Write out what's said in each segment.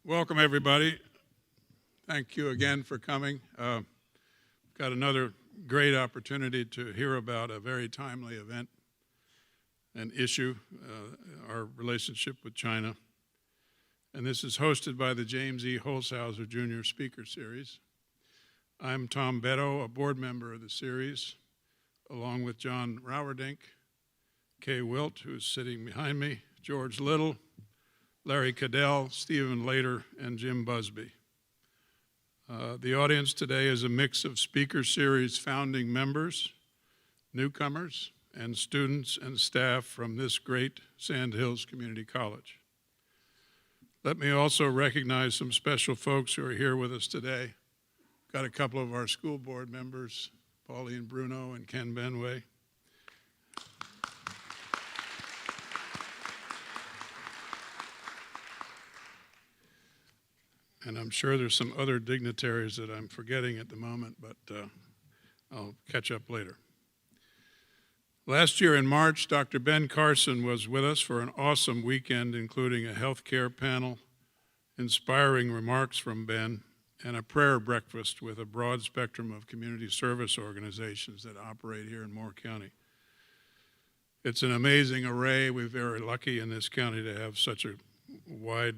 Welcome, everybody. Thank you again for coming. Got another great opportunity to hear about a very timely event and issue, our relationship with China. And this is hosted by the James E. Holshouser Jr. Speaker Series. I'm Tom Beto, a board member of the series, along with John Rowerdink, Kay Wilt, who's sitting behind me, George Little, Larry Cadell, Stephen Lader, and Jim Busby. The audience today is a mix of Speaker Series founding members, newcomers, and students and staff from this great Sand Hills Community College. Let me also recognize some special folks who are here with us today. Got a couple of our school board members, Pauline Bruno and Ken Benway. And I'm sure there's some other dignitaries that I'm forgetting at the moment, but I'll catch up later. Last year in March, Dr. Ben Carson was with us for an awesome weekend, including a healthcare panel, inspiring remarks from Ben, and a prayer breakfast with a broad spectrum of community service organizations that operate here in Moore County. It's an amazing array. We're very lucky in this county to have such a wide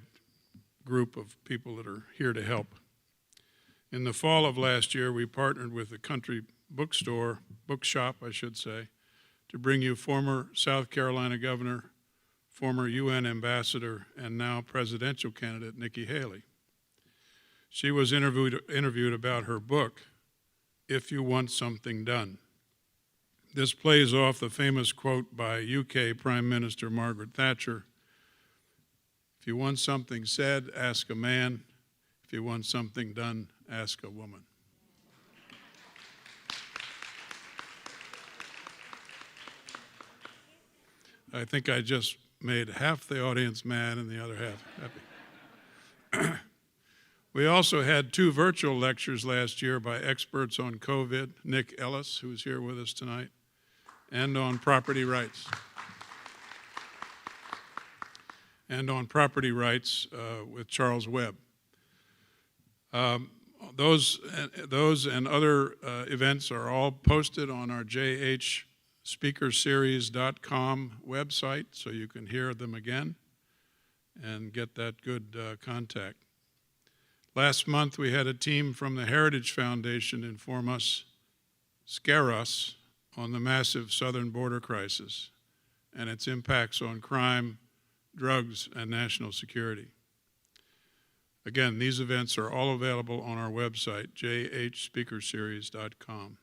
group of people that are here to help. In the fall of last year, we partnered with the country bookshop, I should say, to bring you former South Carolina governor, former UN ambassador, and now presidential candidate Nikki Haley. She was interviewed about her book, If You Want Something Done. This plays off the famous quote by UK Prime Minister Margaret Thatcher, "If you want something said, ask a man. If you want something done, ask a woman." I think I just made half the audience mad and the other half happy. We also had 2 virtual lectures last year by experts on COVID, Nick Ellis, who's here with us tonight, and on property rights. With Charles Webb. Those and other events are all posted on our jhspeakerseries.com website, so you can hear them again and get that good contact. Last month, we had a team from the Heritage Foundation scare us on the massive southern border crisis and its impacts on crime, drugs, and national security. Again, these events are all available on our website, jhspeakerseries.com.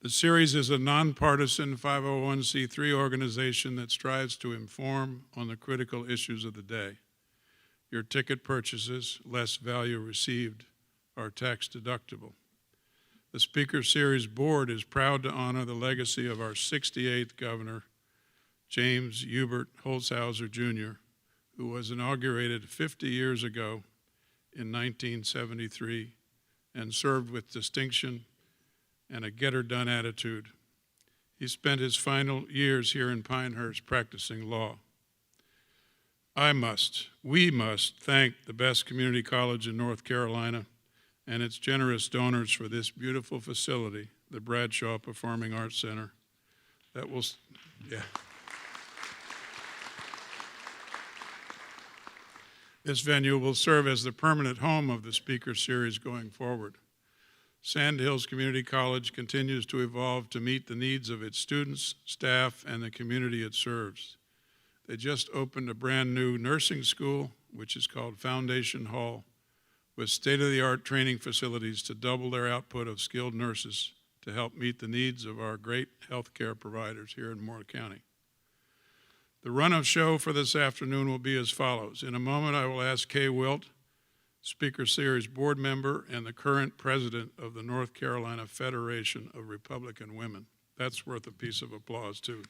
The series is a nonpartisan 501c3 organization that strives to inform on the critical issues of the day. Your ticket purchases, less value received, are tax deductible. The Speaker Series board is proud to honor the legacy of our 68th governor, James Hubert Holshouser Jr., who was inaugurated 50 years ago in 1973 and served with distinction and a get-her-done attitude. He spent his final years here in Pinehurst practicing law. We must thank the best community college in North Carolina and its generous donors for this beautiful facility, the Bradshaw Performing Arts Center, This venue will serve as the permanent home of the Speaker Series going forward. Sand Hills Community College continues to evolve to meet the needs of its students, staff, and the community it serves. They just opened a brand new nursing school, which is called Foundation Hall, with state-of-the-art training facilities to double their output of skilled nurses to help meet the needs of our great healthcare providers here in Moore County. The run of show for this afternoon will be as follows. In a moment, I will ask Kay Wilt, Speaker Series board member and the current president of the North Carolina Federation of Republican Women. That's worth a piece of applause, too.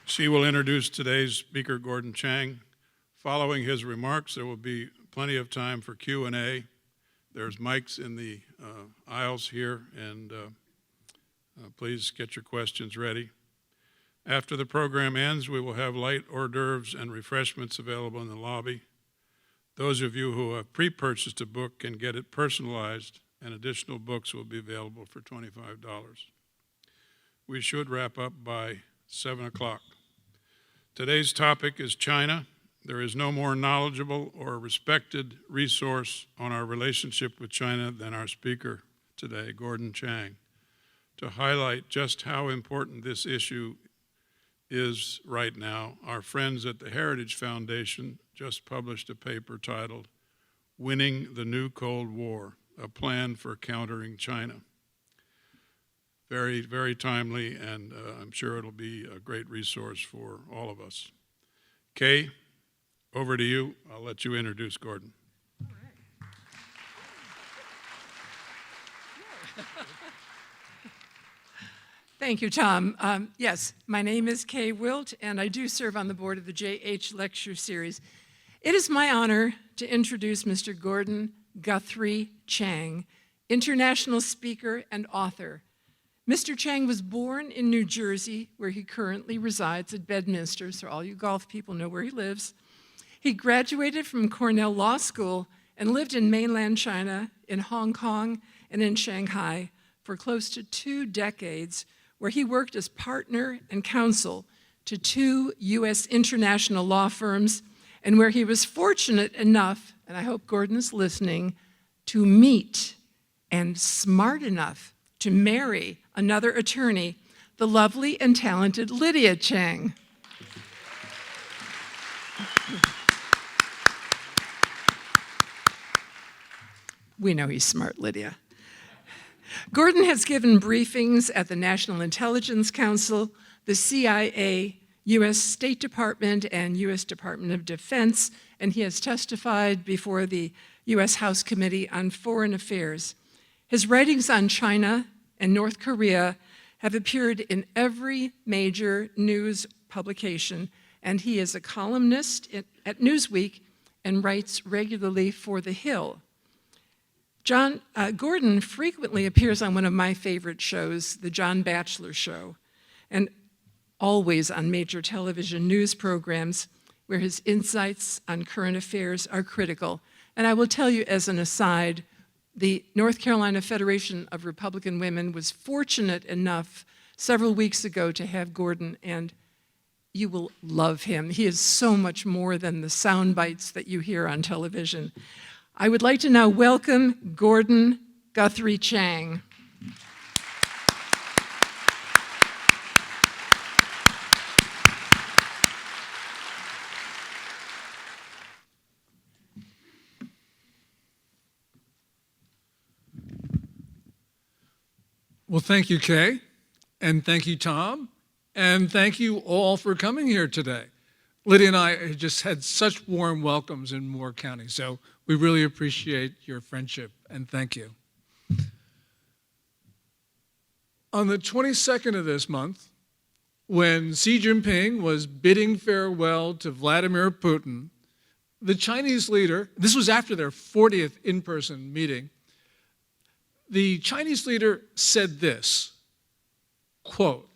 She will introduce today's speaker, Gordon Chang. Following his remarks, there will be plenty of time for Q&A. There's mics in the aisles here, and please get your questions ready. After the program ends, we will have light hors d'oeuvres and refreshments available in the lobby. Those of you who have pre-purchased a book can get it personalized, and additional books will be available for $25. We should wrap up by 7 o'clock. Today's topic is China. There is no more knowledgeable or respected resource on our relationship with China than our speaker today, Gordon Chang, to highlight just how important this issue is right now. Our friends at the Heritage Foundation just published a paper titled Winning the New Cold War, a Plan for Countering China. Very, very timely, and I'm sure it'll be a great resource for all of us. Kay, over to you. I'll let you introduce Gordon. All right. Thank you, Tom. Yes, my name is Kay Wilt, and I do serve on the board of the J.H. Lecture Series. It is my honor to introduce Mr. Gordon Guthrie Chang, international speaker and author. Mr. Chang was born in New Jersey, where he currently resides at Bedminster, so all you golf people know where he lives. He graduated from Cornell Law School and lived in mainland China, in Hong Kong, and in Shanghai for close to 2 decades, where he worked as partner and counsel to 2 U.S. international law firms, and where he was fortunate enough, and I hope Gordon is listening, to meet and smart enough to marry another attorney, the lovely and talented Lydia Chang. We know he's smart, Lydia. Gordon has given briefings at the National Intelligence Council, the CIA, U.S. State Department, and U.S. Department of Defense, and he has testified before the U.S. House Committee on Foreign Affairs. His writings on China and North Korea have appeared in every major news publication, and he is a columnist at Newsweek and writes regularly for The Hill. Gordon frequently appears on one of my favorite shows, The John Batchelor Show, and always on major television news programs where his insights on current affairs are critical. And I will tell you as an aside, the North Carolina Federation of Republican Women was fortunate enough several weeks ago to have Gordon, and you will love him. He is so much more than the sound bites that you hear on television. I would like to now welcome Gordon Guthrie Chang. Well, thank you, Kay, and thank you, Tom, and thank you all for coming here today. Lydia and I just had such warm welcomes in Moore County, so we really appreciate your friendship, and thank you. On the 22nd of this month, when Xi Jinping was bidding farewell to Vladimir Putin, the Chinese leader, this was after their 40th in-person meeting, the Chinese leader said this, quote,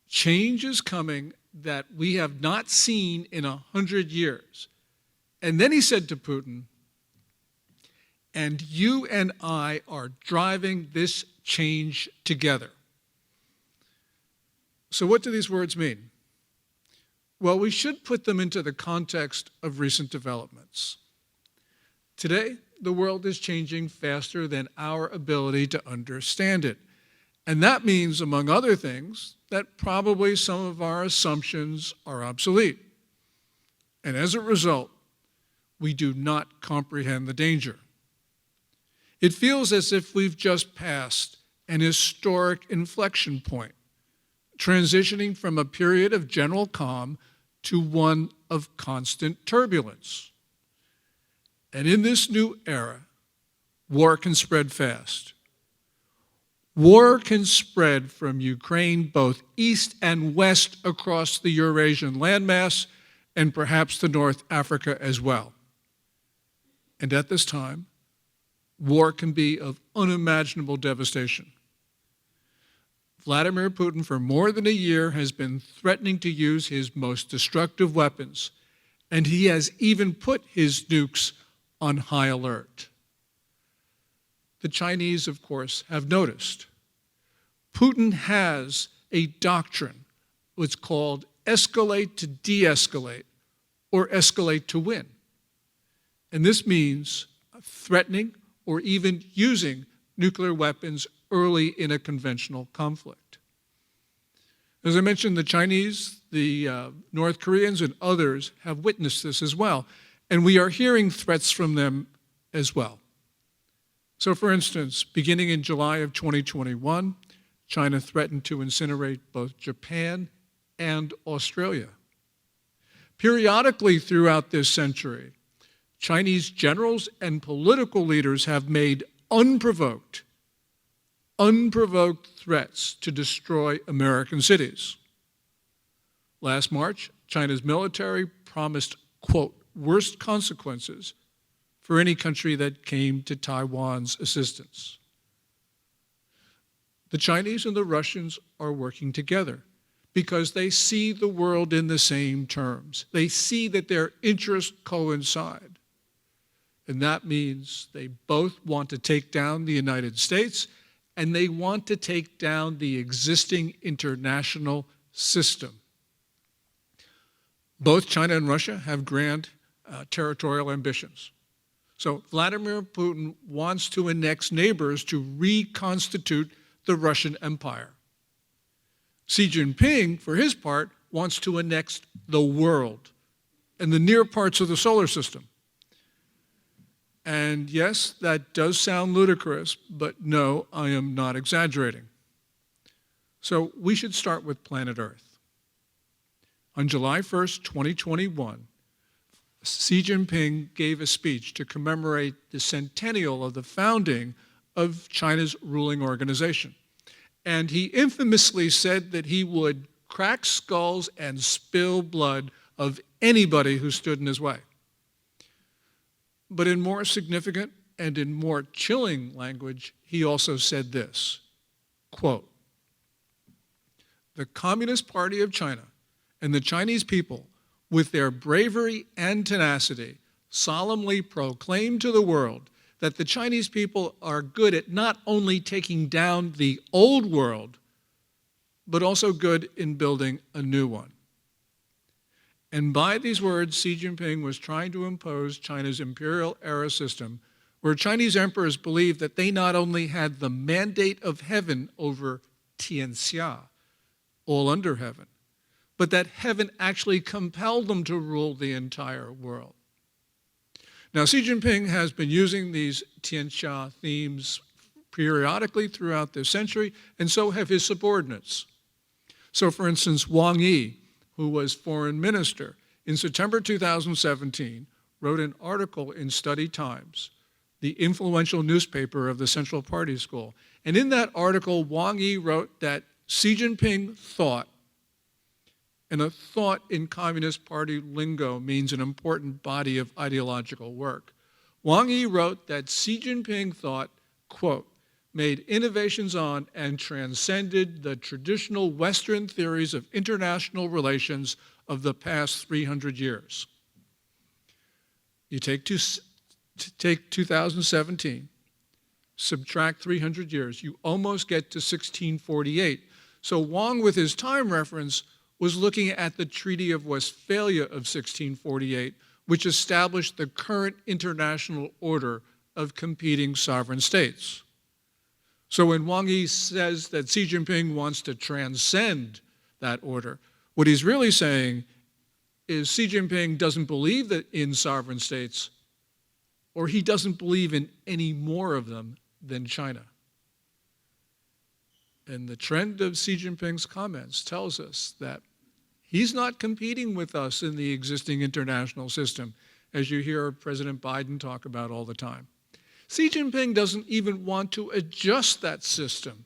"Change is coming that we have not seen in 100 years. And then he said to Putin, and you and I are driving this change together. So what do these words mean? Well, we should put them into the context of recent developments. Today, the world is changing faster than our ability to understand it. And that means, among other things, that probably some of our assumptions are obsolete. And as a result, we do not comprehend the danger. It feels as if we've just passed an historic inflection point, transitioning from a period of general calm to one of constant turbulence. And in this new era, war can spread fast. War can spread from Ukraine both east and west across the Eurasian landmass and perhaps to North Africa as well. And at this time, war can be of unimaginable devastation. Vladimir Putin, for more than a year, has been threatening to use his most destructive weapons, and he has even put his nukes on high alert. The Chinese, of course, have noticed. Putin has a doctrine, what's called escalate to de-escalate, or escalate to win. And this means threatening or even using nuclear weapons early in a conventional conflict. As I mentioned, the Chinese, the North Koreans, and others have witnessed this as well, and we are hearing threats from them as well. So for instance, beginning in July of 2021, China threatened to incinerate both Japan and Australia. Periodically throughout this century, Chinese generals and political leaders have made unprovoked threats to destroy American cities. Last March, China's military promised, quote, worst consequences for any country that came to Taiwan's assistance. The Chinese and the Russians are working together because they see the world in the same terms. They see that their interests coincide. And that means they both want to take down the United States and they want to take down the existing international system. Both China and Russia have grand territorial ambitions. So Vladimir Putin wants to annex neighbors to reconstitute the Russian Empire. Xi Jinping, for his part, wants to annex the world and the near parts of the solar system. And yes, that does sound ludicrous, but no, I am not exaggerating. So we should start with planet Earth. On July 1st, 2021, Xi Jinping gave a speech to commemorate the centennial of the founding of China's ruling organization. And he infamously said that he would crack skulls and spill blood of anybody who stood in his way. But in more significant and in more chilling language, he also said this, quote, the Communist Party of China and the Chinese people, with their bravery and tenacity, solemnly proclaim to the world that the Chinese people are good at not only taking down the old world, but also good in building a new one. And by these words, Xi Jinping was trying to impose China's imperial-era system, where Chinese emperors believed that they not only had the mandate of heaven over Tianxia, all under heaven, but that heaven actually compelled them to rule the entire world. Now, Xi Jinping has been using these Tianxia themes periodically throughout this century, and so have his subordinates. So, for instance, Wang Yi, who was foreign minister, in September 2017, wrote an article in Study Times, the influential newspaper of the Central Party School. And in that article, Wang Yi wrote that Xi Jinping thought, and a thought in Communist Party lingo means an important body of ideological work. Wang Yi wrote that Xi Jinping thought, quote, made innovations on and transcended the traditional Western theories of international relations of the past 300 years. You take 2017, subtract 300 years, you almost get to 1648. So Wang, with his time reference, was looking at the Treaty of Westphalia of 1648, which established the current international order of competing sovereign states. So when Wang Yi says that Xi Jinping wants to transcend that order, what he's really saying is Xi Jinping doesn't believe that in sovereign states, or he doesn't believe in any more of them than China. And the trend of Xi Jinping's comments tells us that he's not competing with us in the existing international system, as you hear President Biden talk about all the time. Xi Jinping doesn't even want to adjust that system,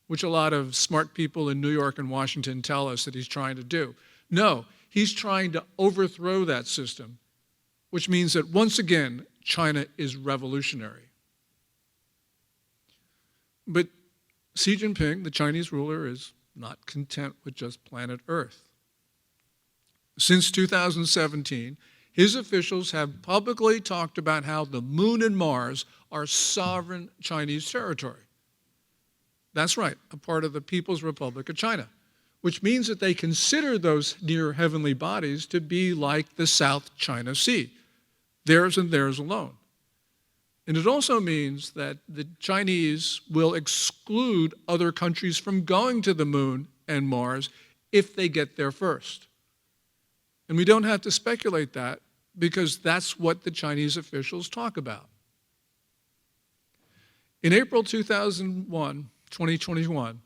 which a lot of smart people in New York and Washington tell us that he's trying to do. No, he's trying to overthrow that system, which means that once again, China is revolutionary. But Xi Jinping, the Chinese ruler, is not content with just planet Earth. Since 2017, his officials have publicly talked about how the moon and Mars are sovereign Chinese territory. That's right, a part of the People's Republic of China, which means that they consider those near heavenly bodies to be like the South China Sea, theirs and theirs alone. And it also means that the Chinese will exclude other countries from going to the moon and Mars if they get there first. And we don't have to speculate that because that's what the Chinese officials talk about. In April 2021,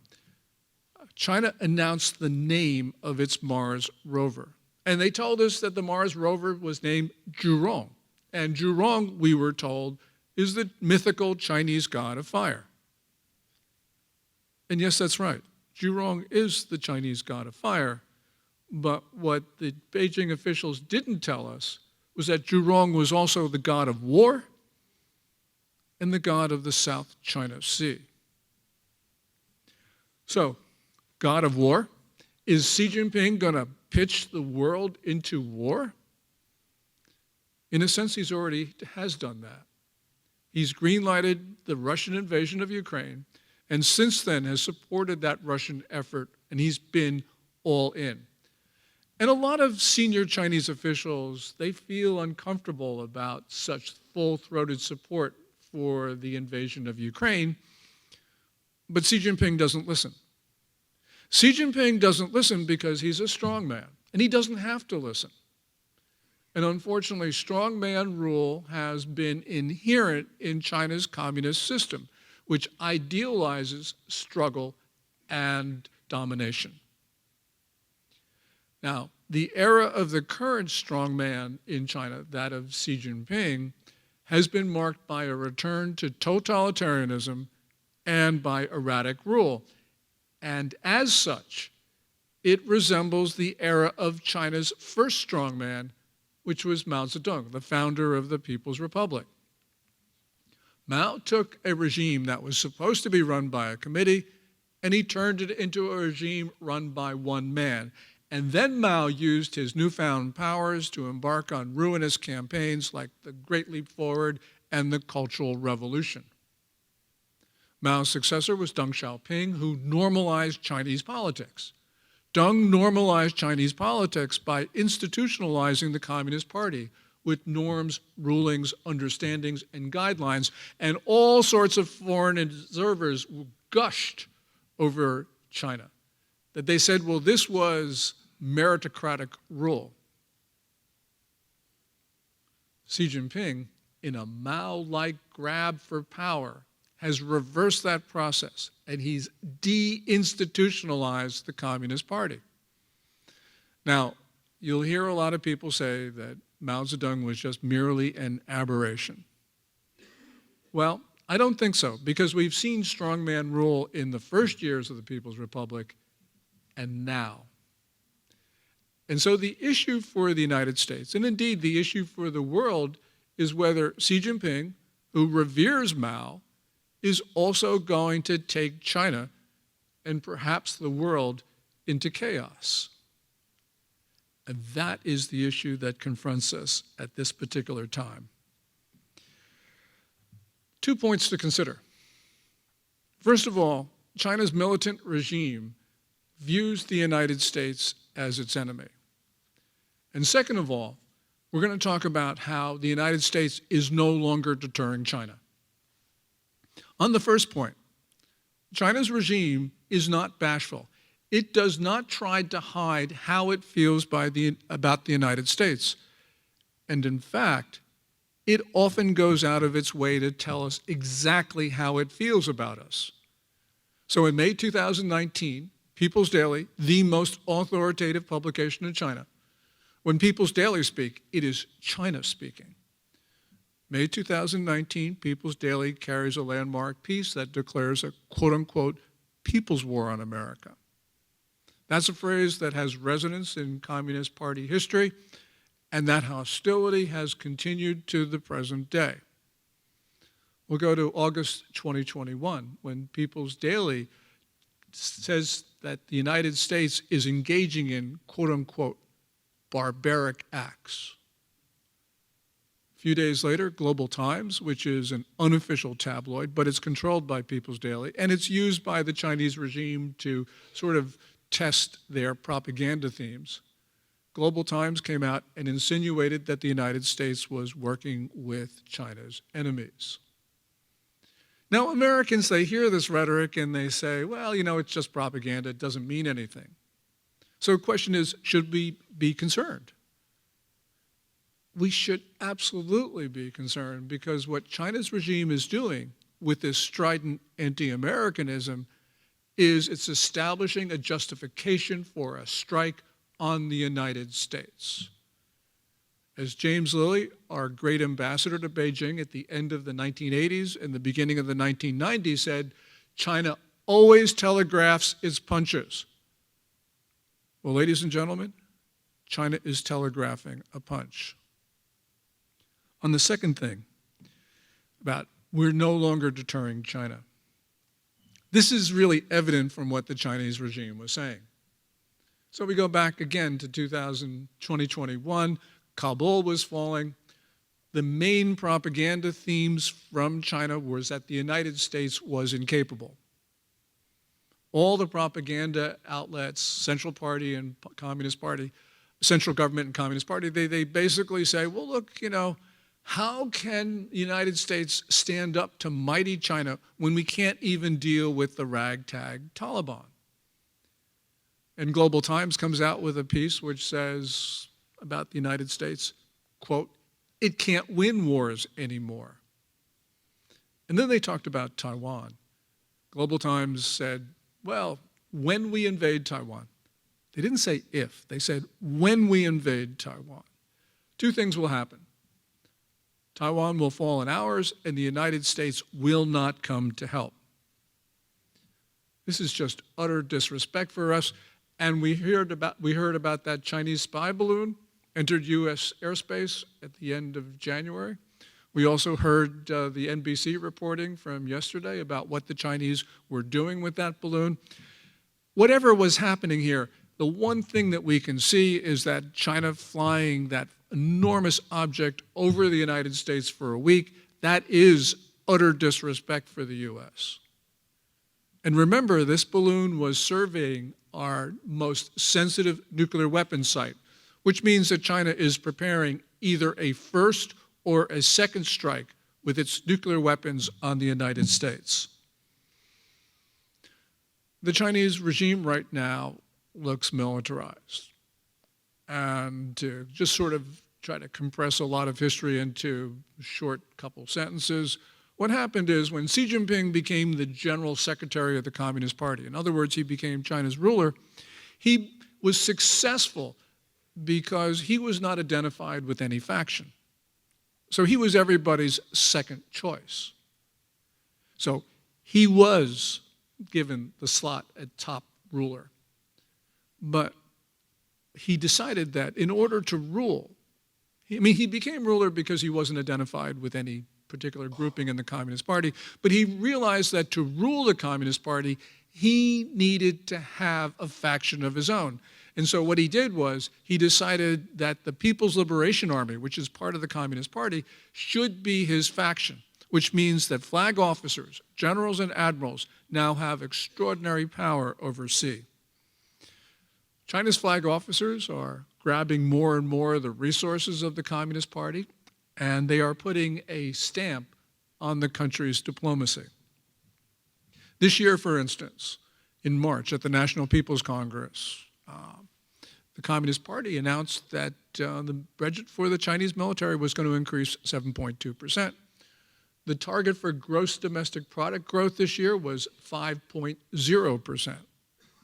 China announced the name of its Mars rover. And they told us that the Mars rover was named Zhurong. And Zhurong, we were told, is the mythical Chinese god of fire. And yes, that's right. Zhurong is the Chinese god of fire. But what the Beijing officials didn't tell us was that Zhurong was also the god of war and the god of the South China Sea. So, god of war, is Xi Jinping going to pitch the world into war? In a sense, he's already has done that. He's green-lighted the Russian invasion of Ukraine, and since then has supported that Russian effort, and he's been all in. And a lot of senior Chinese officials, they feel uncomfortable about such full-throated support for the invasion of Ukraine, but Xi Jinping doesn't listen. Xi Jinping doesn't listen because he's a strong man, and he doesn't have to listen. And unfortunately, strongman rule has been inherent in China's communist system, which idealizes struggle and domination. Now, the era of the current strongman in China, that of Xi Jinping, has been marked by a return to totalitarianism and by erratic rule. And as such, it resembles the era of China's first strongman, which was Mao Zedong, the founder of the People's Republic. Mao took a regime that was supposed to be run by a committee, and he turned it into a regime run by one man. And then Mao used his newfound powers to embark on ruinous campaigns like the Great Leap Forward and the Cultural Revolution. Mao's successor was Deng Xiaoping, who normalized Chinese politics. Deng normalized Chinese politics by institutionalizing the Communist Party with norms, rulings, understandings, and guidelines, and all sorts of foreign observers gushed over China. That they said, well, this was meritocratic rule. Xi Jinping, in a Mao-like grab for power, has reversed that process, and he's deinstitutionalized the Communist Party. Now, you'll hear a lot of people say that Mao Zedong was just merely an aberration. Well, I don't think so, because we've seen strongman rule in the first years of the People's Republic and now. And so the issue for the United States, and indeed the issue for the world, is whether Xi Jinping, who reveres Mao, is also going to take China and perhaps the world into chaos. And that is the issue that confronts us at this particular time. 2 points to consider. First of all, China's militant regime views the United States as its enemy. And second of all, we're going to talk about how the United States is no longer deterring China. On the first point, China's regime is not bashful. It does not try to hide how it feels about the United States. And in fact, it often goes out of its way to tell us exactly how it feels about us. So in May 2019, People's Daily, the most authoritative publication in China, when People's Daily speak, it is China speaking. May 2019, People's Daily carries a landmark piece that declares a quote-unquote people's war on America. That's a phrase that has resonance in Communist Party history, and that hostility has continued to the present day. We'll go to August 2021, when People's Daily says that the United States is engaging in, quote unquote, barbaric acts. A few days later, Global Times, which is an unofficial tabloid, but it's controlled by People's Daily, and it's used by the Chinese regime to sort of test their propaganda themes. Global Times came out and insinuated that the United States was working with China's enemies. Now, Americans, they hear this rhetoric and they say, well, it's just propaganda. It doesn't mean anything. So the question is, should we be concerned? We should absolutely be concerned, because what China's regime is doing with this strident anti-Americanism is it's establishing a justification for a strike on the United States. As James Lilly, our great ambassador to Beijing at the end of the 1980s and the beginning of the 1990s, said, China always telegraphs its punches. Well, ladies and gentlemen, China is telegraphing a punch. On the second thing, about we're no longer deterring China. This is really evident from what the Chinese regime was saying. So we go back again to 2021. Kabul was falling. The main propaganda themes from China was that the United States was incapable. All the propaganda outlets, Central Party and Communist Party, Central Government and Communist Party, they basically say, well, look, how can the United States stand up to mighty China when we can't even deal with the ragtag Taliban? And Global Times comes out with a piece which says about the United States, quote, it can't win wars anymore. And then they talked about Taiwan. Global Times said, well, when we invade Taiwan, they didn't say if, they said when we invade Taiwan, two things will happen. Taiwan will fall in ours, and the United States will not come to help. This is just utter disrespect for us. And we heard about that Chinese spy balloon entered U.S. airspace at the end of January. We also heard the NBC reporting from yesterday about what the Chinese were doing with that balloon. Whatever was happening here, the one thing that we can see is that China flying that enormous object over the United States for a week, that is utter disrespect for the U.S. And remember, this balloon was surveying our most sensitive nuclear weapons site, which means that China is preparing either a first or a second strike with its nuclear weapons on the United States. The Chinese regime right now looks militarized. And to just sort of try to compress a lot of history into a short couple sentences, what happened is when Xi Jinping became the general secretary of the Communist Party, in other words, he became China's ruler, he was successful because he was not identified with any faction. So he was everybody's second choice. So he was given the slot at top ruler. But he decided that in order to rule, he became ruler because he wasn't identified with any particular grouping in the Communist Party, but he realized that to rule the Communist Party, he needed to have a faction of his own. And so what he did was he decided that the People's Liberation Army, which is part of the Communist Party, should be his faction, which means that flag officers, generals and admirals, now have extraordinary power over Xi. China's flag officers are grabbing more and more of the resources of the Communist Party, and they are putting a stamp on the country's diplomacy. This year, for instance, in March at the National People's Congress, the Communist Party announced that the budget for the Chinese military was going to increase 7.2%. The target for gross domestic product growth this year was 5.0%.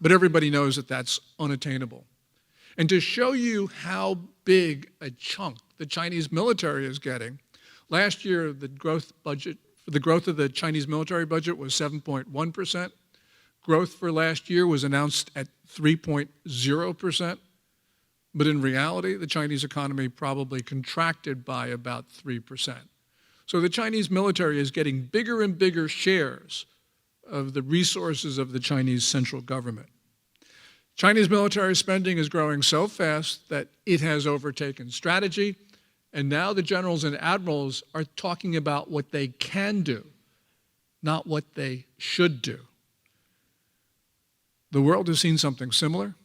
But everybody knows that that's unattainable. And to show you how big a chunk the Chinese military is getting, last year the growth of the Chinese military budget was 7.1%. Growth for last year was announced at 3.0%. But in reality, the Chinese economy probably contracted by about 3%. So the Chinese military is getting bigger and bigger shares of the resources of the Chinese central government. Chinese military spending is growing so fast that it has overtaken strategy, and now the generals and admirals are talking about what they can do, not what they should do. The world has seen something similar.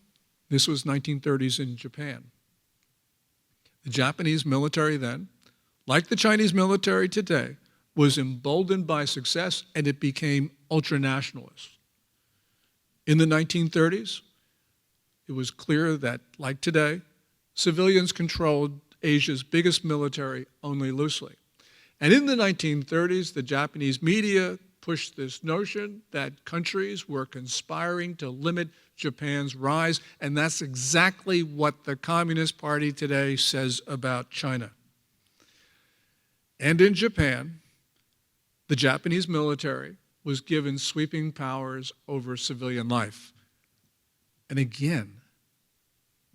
This was 1930s in Japan. The Japanese military then, like the Chinese military today, was emboldened by success, and it became ultranationalist. In the 1930s, it was clear that, like today, civilians controlled Asia's biggest military only loosely. And in the 1930s, the Japanese media pushed this notion that countries were conspiring to limit Japan's rise, and that's exactly what the Communist Party today says about China. And in Japan, the Japanese military was given sweeping powers over civilian life. And again,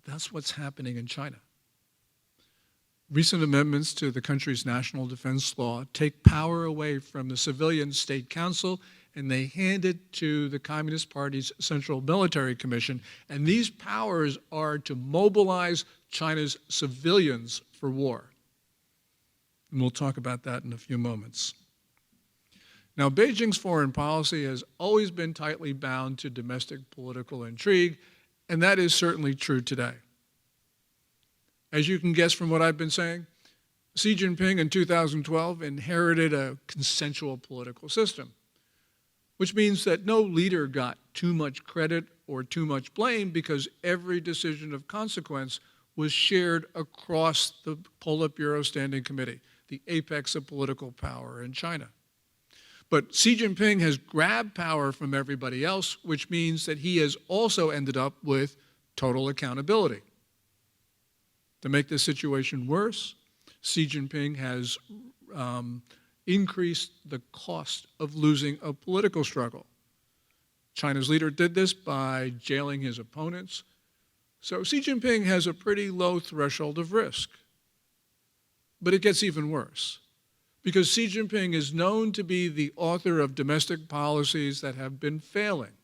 that's what's happening in China. Recent amendments to the country's national defense law take power away from the civilian state council, and they hand it to the Communist Party's Central Military Commission. And these powers are to mobilize China's civilians for war. And we'll talk about that in a few moments. Now, Beijing's foreign policy has always been tightly bound to domestic political intrigue, and that is certainly true today. As you can guess from what I've been saying, Xi Jinping in 2012 inherited a consensual political system, which means that no leader got too much credit or too much blame because every decision of consequence was shared across the Politburo Standing Committee, the apex of political power in China. But Xi Jinping has grabbed power from everybody else, which means that he has also ended up with total accountability. To make this situation worse, Xi Jinping has increased the cost of losing a political struggle. China's leader did this by jailing his opponents. So Xi Jinping has a pretty low threshold of risk. But it gets even worse, because Xi Jinping is known to be the author of domestic policies that have been failing.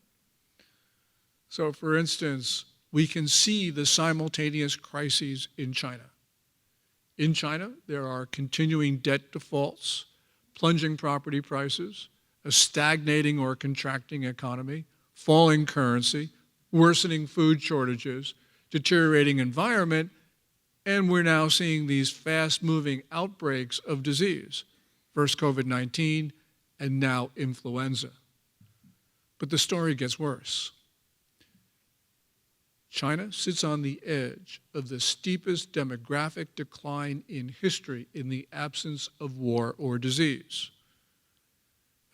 So, for instance, we can see the simultaneous crises in China. In China, there are continuing debt defaults, plunging property prices, a stagnating or contracting economy, falling currency, worsening food shortages, deteriorating environment, and we're now seeing these fast-moving outbreaks of disease, first COVID-19 and now influenza. But the story gets worse. China sits on the edge of the steepest demographic decline in history in the absence of war or disease.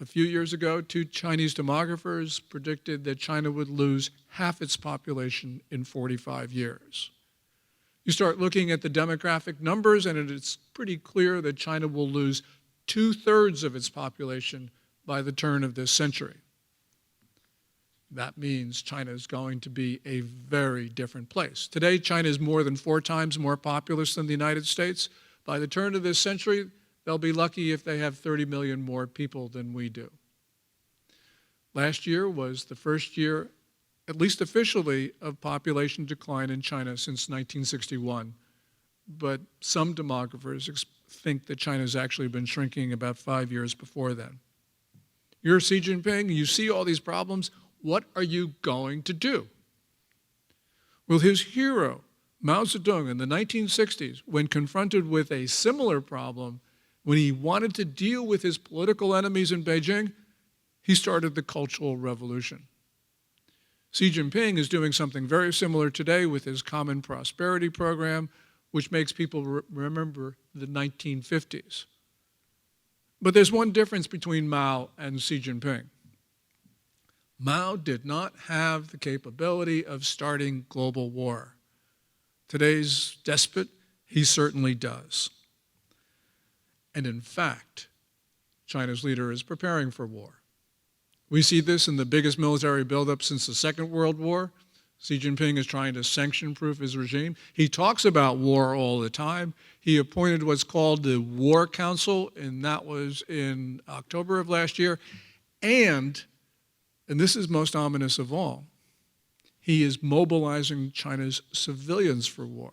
A few years ago, 2 Chinese demographers predicted that China would lose half its population in 45 years. You start looking at the demographic numbers, and it's pretty clear that China will lose 2/3 of its population by the turn of this century. That means China is going to be a very different place. Today, China is more than 4 times more populous than the United States. By the turn of this century, they'll be lucky if they have 30 million more people than we do. Last year was the first year, at least officially, of population decline in China since 1961. But some demographers think that China's actually been shrinking about 5 years before then. You're Xi Jinping, you see all these problems. What are you going to do? Well, his hero, Mao Zedong, in the 1960s, when confronted with a similar problem, when he wanted to deal with his political enemies in Beijing, he started the Cultural Revolution. Xi Jinping is doing something very similar today with his Common Prosperity Program, which makes people remember the 1950s. But there's one difference between Mao and Xi Jinping. Mao did not have the capability of starting global war. Today's despot, he certainly does. And in fact, China's leader is preparing for war. We see this in the biggest military buildup since the Second World War. Xi Jinping is trying to sanction-proof his regime. He talks about war all the time. He appointed what's called the War Council, and that was in October of last year. And this is most ominous of all, he is mobilizing China's civilians for war.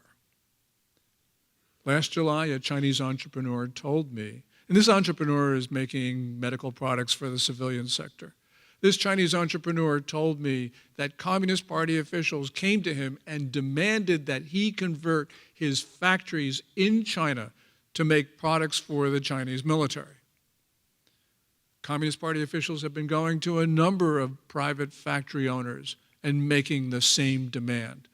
Last July, a Chinese entrepreneur told me, and this entrepreneur is making medical products for the civilian sector. This Chinese entrepreneur told me that Communist Party officials came to him and demanded that he convert his factories in China to make products for the Chinese military. Communist Party officials have been going to a number of private factory owners and making the same demand.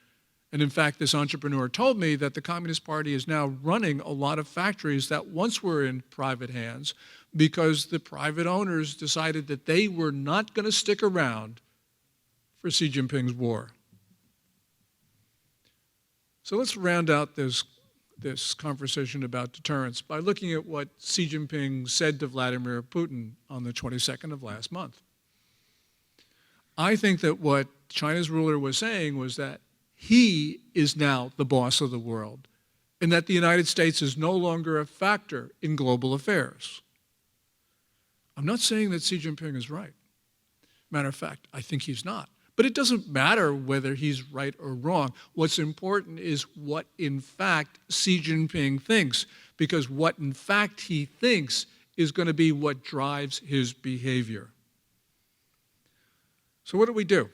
And in fact, this entrepreneur told me that the Communist Party is now running a lot of factories that once were in private hands because the private owners decided that they were not going to stick around for Xi Jinping's war. So let's round out this conversation about deterrence by looking at what Xi Jinping said to Vladimir Putin on the 22nd of last month. I think that what China's ruler was saying was that he is now the boss of the world and that the United States is no longer a factor in global affairs. I'm not saying that Xi Jinping is right. Matter of fact, I think he's not. But it doesn't matter whether he's right or wrong. What's important is what, in fact, Xi Jinping thinks, because what, in fact, he thinks is going to be what drives his behavior. So what do we do?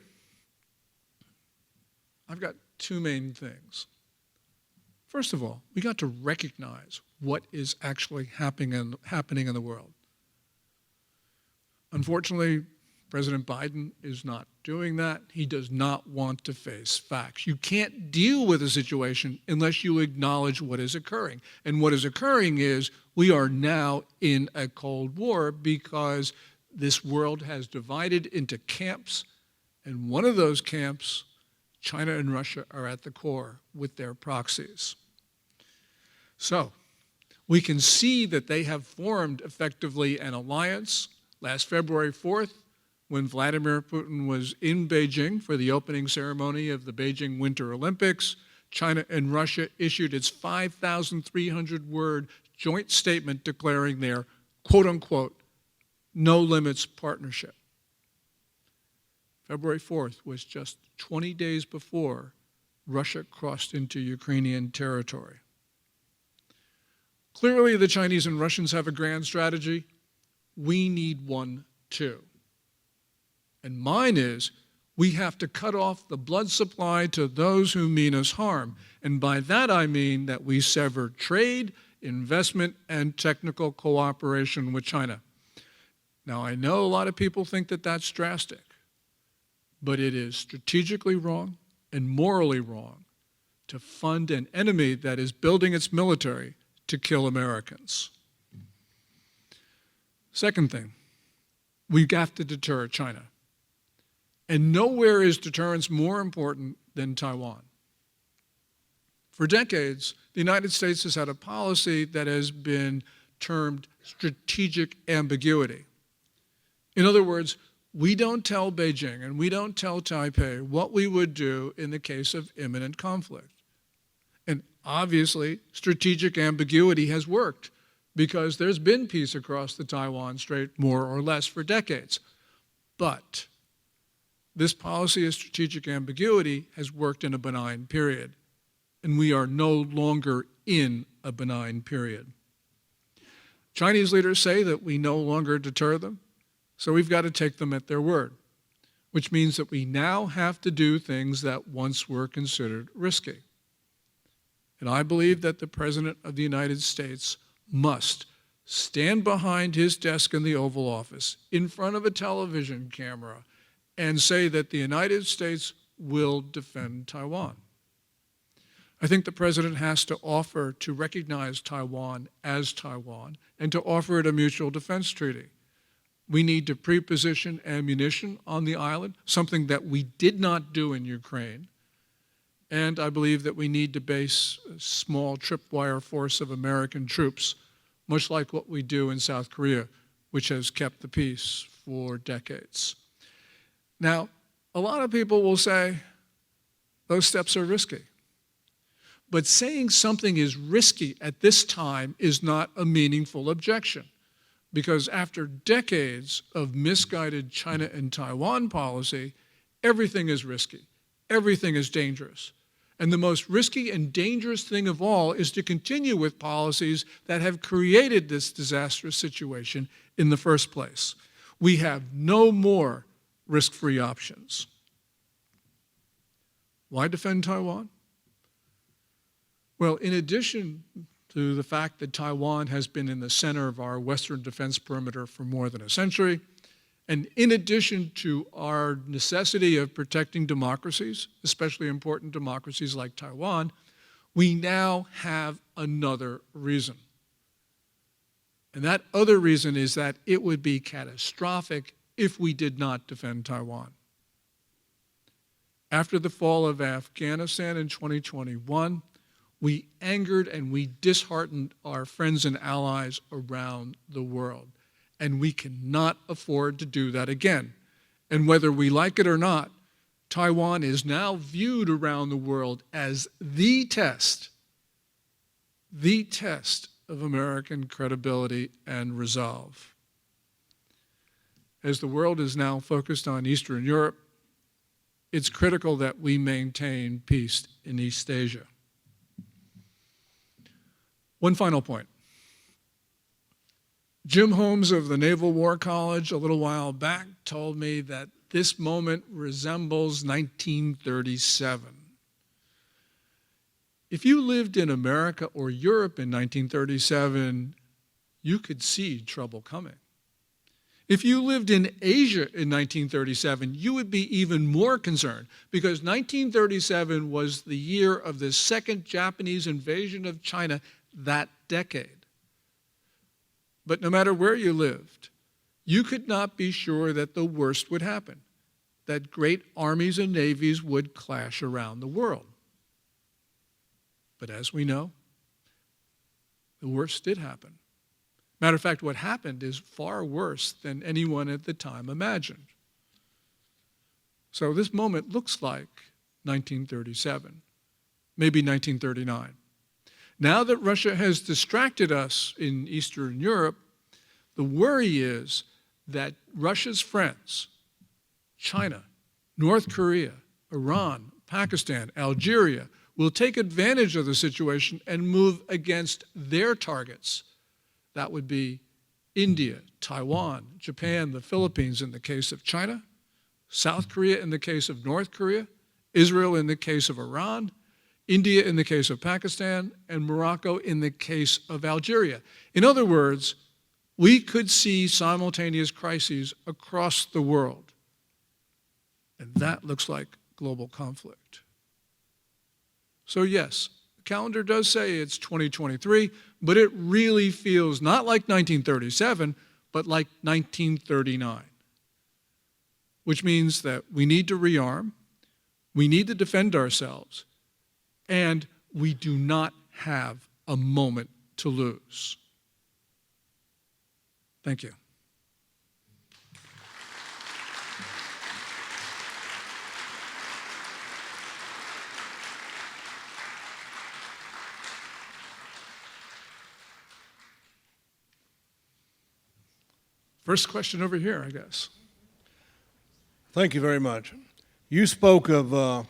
I've got two main things. First of all, we got to recognize what is actually happening in the world. Unfortunately, President Biden is not doing that. He does not want to face facts. You can't deal with a situation unless you acknowledge what is occurring. And what is occurring is we are now in a Cold War because this world has divided into camps, and one of those camps, China and Russia, are at the core with their proxies. So we can see that they have formed effectively an alliance. Last February 4th, when Vladimir Putin was in Beijing for the opening ceremony of the Beijing Winter Olympics, China and Russia issued its 5,300-word joint statement declaring their, quote-unquote, no-limits partnership. February 4th was just 20 days before Russia crossed into Ukrainian territory. Clearly, the Chinese and Russians have a grand strategy. We need one too. And mine is, we have to cut off the blood supply to those who mean us harm. And by that I mean that we sever trade, investment, and technical cooperation with China. Now, I know a lot of people think that that's drastic, but it is strategically wrong and morally wrong to fund an enemy that is building its military to kill Americans. Second thing, we have to deter China. And nowhere is deterrence more important than Taiwan. For decades, the United States has had a policy that has been termed strategic ambiguity. In other words, we don't tell Beijing and we don't tell Taipei what we would do in the case of imminent conflict. And obviously, strategic ambiguity has worked because there's been peace across the Taiwan Strait more or less for decades. But this policy of strategic ambiguity has worked in a benign period, and we are no longer in a benign period. Chinese leaders say that we no longer deter them, so we've got to take them at their word, which means that we now have to do things that once were considered risky. And I believe that the President of the United States must stand behind his desk in the Oval Office, in front of a television camera, and say that the United States will defend Taiwan. I think the President has to offer to recognize Taiwan as Taiwan and to offer it a mutual defense treaty. We need to pre-position ammunition on the island, something that we did not do in Ukraine. And I believe that we need to base a small tripwire force of American troops, much like what we do in South Korea, which has kept the peace for decades. Now, a lot of people will say, Those steps are risky. But saying something is risky at this time is not a meaningful objection, because after decades of misguided China and Taiwan policy, everything is risky. Everything is dangerous. And the most risky and dangerous thing of all is to continue with policies that have created this disastrous situation in the first place. We have no more risk-free options. Why defend Taiwan? Well, in addition to the fact that Taiwan has been in the center of our Western defense perimeter for more than a century, and in addition to our necessity of protecting democracies, especially important democracies like Taiwan, we now have another reason. And that other reason is that it would be catastrophic if we did not defend Taiwan. After the fall of Afghanistan in 2021, we angered and we disheartened our friends and allies around the world. And we cannot afford to do that again. And whether we like it or not, Taiwan is now viewed around the world as the test of American credibility and resolve. As the world is now focused on Eastern Europe, it's critical that we maintain peace in East Asia. One final point. Jim Holmes of the Naval War College a little while back told me that this moment resembles 1937. If you lived in America or Europe in 1937, you could see trouble coming. If you lived in Asia in 1937, you would be even more concerned, because 1937 was the year of the second Japanese invasion of China that decade. But no matter where you lived, you could not be sure that the worst would happen, that great armies and navies would clash around the world. But as we know, the worst did happen. Matter of fact, what happened is far worse than anyone at the time imagined. So this moment looks like 1937, maybe 1939. Now that Russia has distracted us in Eastern Europe, the worry is that Russia's friends, China, North Korea, Iran, Pakistan, Algeria, will take advantage of the situation and move against their targets. That would be India, Taiwan, Japan, the Philippines in the case of China, South Korea in the case of North Korea, Israel in the case of Iran, India in the case of Pakistan, and Morocco in the case of Algeria. In other words, we could see simultaneous crises across the world. And that looks like global conflict. So yes, the calendar does say it's 2023, but it really feels not like 1937, but like 1939. Which means that we need to rearm, we need to defend ourselves, and we do not have a moment to lose. Thank you. First question over here, I guess. Thank you very much. You spoke of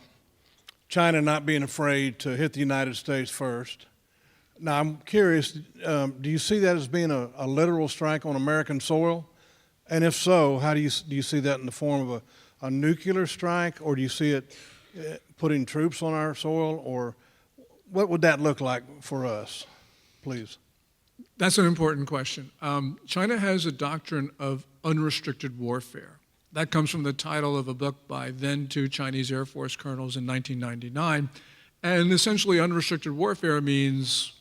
China not being afraid to hit the United States first. Now, I'm curious, do you see that as being a literal strike on American soil? And if so, how do you see that in the form of a nuclear strike, or do you see it putting troops on our soil, or what would that look like for us, please? That's an important question. China has a doctrine of unrestricted warfare. That comes from the title of a book by then two Chinese Air Force colonels in 1999. And essentially, unrestricted warfare means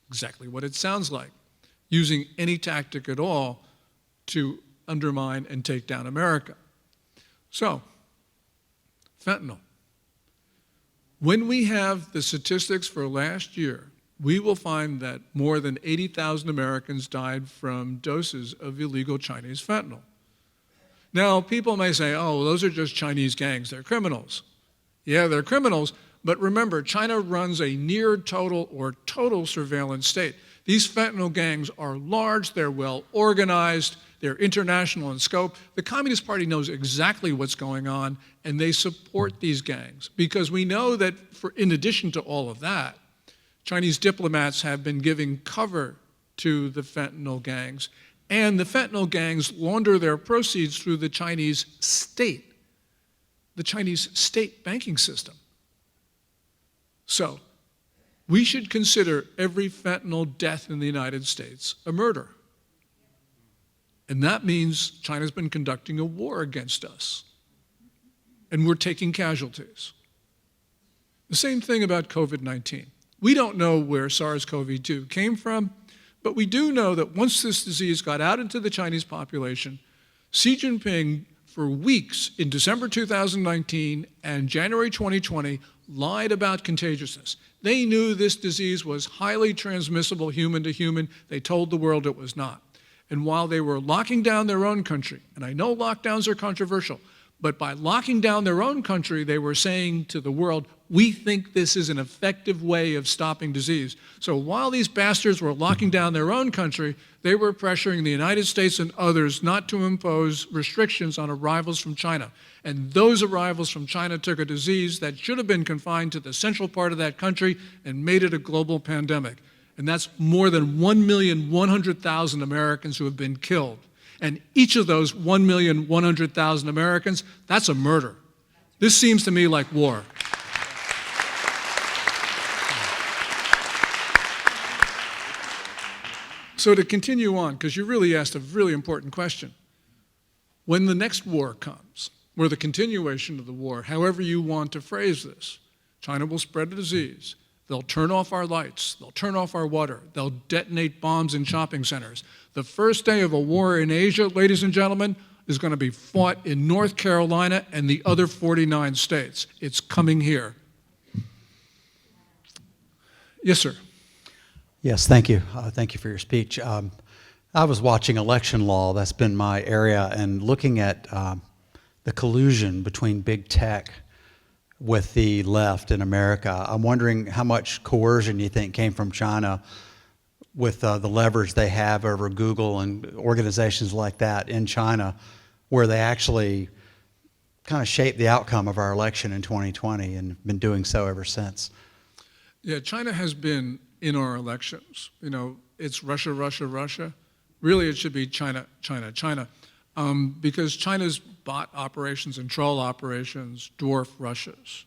exactly what it sounds like, using any tactic at all to undermine and take down America. So, fentanyl. When we have the statistics for last year, we will find that more than 80,000 Americans died from doses of illegal Chinese fentanyl. Now, people may say, oh, those are just Chinese gangs, they're criminals. Yeah, they're criminals, but remember, China runs a near total or total surveillance state. These fentanyl gangs are large, they're well organized, they're international in scope. The Communist Party knows exactly what's going on, and they support these gangs because we know that in addition to all of that, Chinese diplomats have been giving cover to the fentanyl gangs, and the fentanyl gangs launder their proceeds through the Chinese state banking system. So, we should consider every fentanyl death in the United States a murder. And that means China's been conducting a war against us. And we're taking casualties. The same thing about COVID-19. We don't know where SARS-CoV-2 came from, but we do know that once this disease got out into the Chinese population, Xi Jinping, for weeks in December 2019 and January 2020, lied about contagiousness. They knew this disease was highly transmissible human to human. They told the world it was not. And while they were locking down their own country, and I know lockdowns are controversial, but by locking down their own country, they were saying to the world, we think this is an effective way of stopping disease. So while these bastards were locking down their own country, they were pressuring the United States and others not to impose restrictions on arrivals from China. And those arrivals from China took a disease that should have been confined to the central part of that country and made it a global pandemic. And that's more than 1,100,000 Americans who have been killed. And each of those 1,100,000 Americans, that's a murder. This seems to me like war. So to continue on, because you really asked a really important question. When the next war comes, or the continuation of the war, however you want to phrase this, China will spread the disease. They'll turn off our lights. They'll turn off our water. They'll detonate bombs in shopping centers. The first day of a war in Asia, ladies and gentlemen, is going to be fought in North Carolina and the other 49 states. It's coming here. Yes, sir. Yes, thank you. Thank you for your speech. I was watching election law. That's been my area, and looking at the collusion between big tech with the left in America. I'm wondering how much coercion you think came from China with the leverage they have over Google and organizations like that in China, where they actually kind of shaped the outcome of our election in 2020 and been doing so ever since. Yeah, China has been in our elections. You know, it's Russia, Russia, Russia. Really, it should be China, China, China. Because China's bot operations and troll operations dwarf Russia's.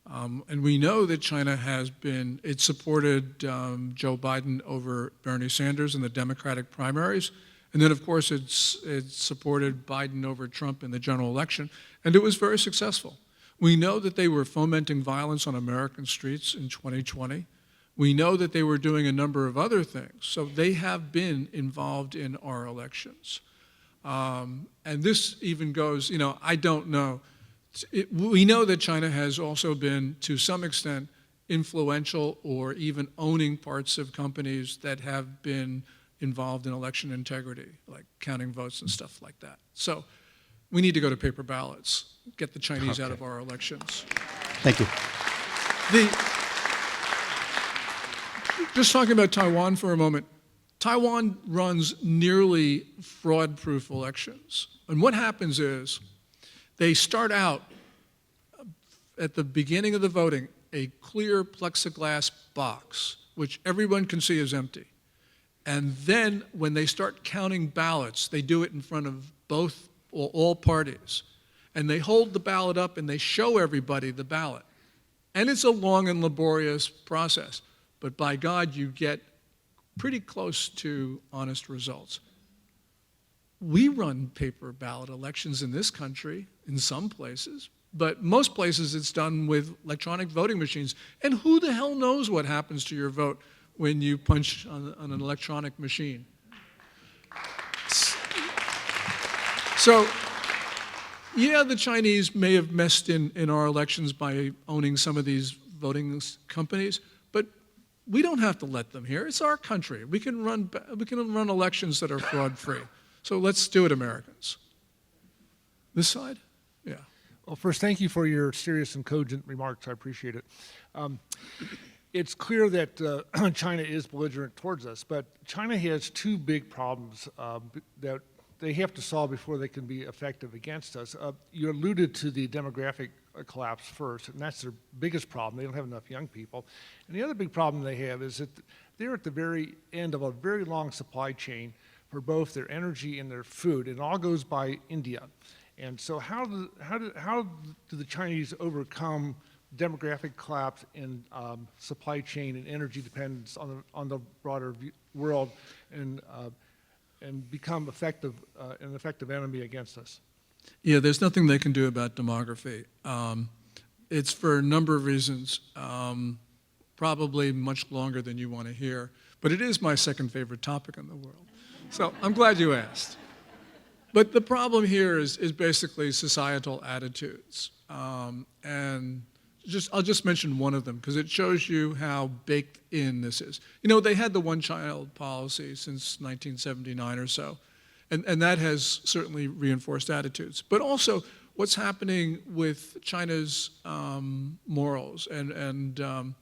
And we know that China has been, it supported Joe Biden over Bernie Sanders in the Democratic primaries. And then, of course, it supported Biden over Trump in the general election. And it was very successful. We know that they were fomenting violence on American streets in 2020. We know that they were doing a number of other things. So they have been involved in our elections. And this even goes, you know, I don't know. We know that China has also been, to some extent, influential or even owning parts of companies that have been involved in election integrity, like counting votes and stuff like that. So we need to go to paper ballots, get the Chinese out of our elections. Thank you. Just talking about Taiwan for a moment. Taiwan runs nearly fraud-proof elections. And what happens is they start out at the beginning of the voting, a clear plexiglass box, which everyone can see is empty. And then when they start counting ballots, they do it in front of both or all parties. And they hold the ballot up and they show everybody the ballot. And it's a long and laborious process. But by God, you get pretty close to honest results. We run paper ballot elections in this country, in some places, but most places it's done with electronic voting machines. And who the hell knows what happens to your vote when you punch on an electronic machine? So, yeah, the Chinese may have messed in our elections by owning some of these voting companies, but we don't have to let them here. It's our country. We can run elections that are fraud-free. So let's do it, Americans. This side? Yeah. Well, first, thank you for your serious and cogent remarks. I appreciate it. It's clear that China is belligerent towards us, but China has two big problems that they have to solve before they can be effective against us. You alluded to the demographic collapse first, and that's their biggest problem. They don't have enough young people. And the other big problem they have is that they're at the very end of a very long supply chain for both their energy and their food. It all goes by India. And so how do the Chinese overcome demographic collapse and supply chain and energy dependence on the broader world and become an effective enemy against us? Yeah, there's nothing they can do about demography. It's for a number of reasons, probably much longer than you want to hear, but it is my second favorite topic in the world. So I'm glad you asked. But the problem here is basically societal attitudes. And I'll just mention one of them because it shows you how baked in this is. You know, they had the one-child policy since 1979 or so, and that has certainly reinforced attitudes. But also, what's happening with China's morals and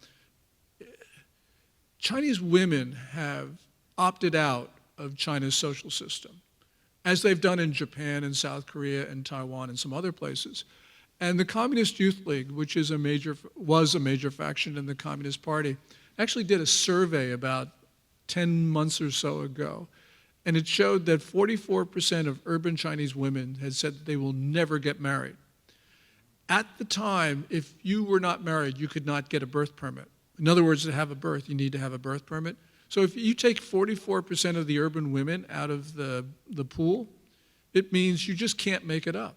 Chinese women have opted out of China's social system, as they've done in Japan and South Korea and Taiwan and some other places. And the Communist Youth League, which was a major faction in the Communist Party, actually did a survey about 10 months or so ago. And it showed that 44% of urban Chinese women had said that they will never get married. At the time, if you were not married, you could not get a birth permit. In other words, to have a birth, you need to have a birth permit. So if you take 44% of the urban women out of the pool, it means you just can't make it up.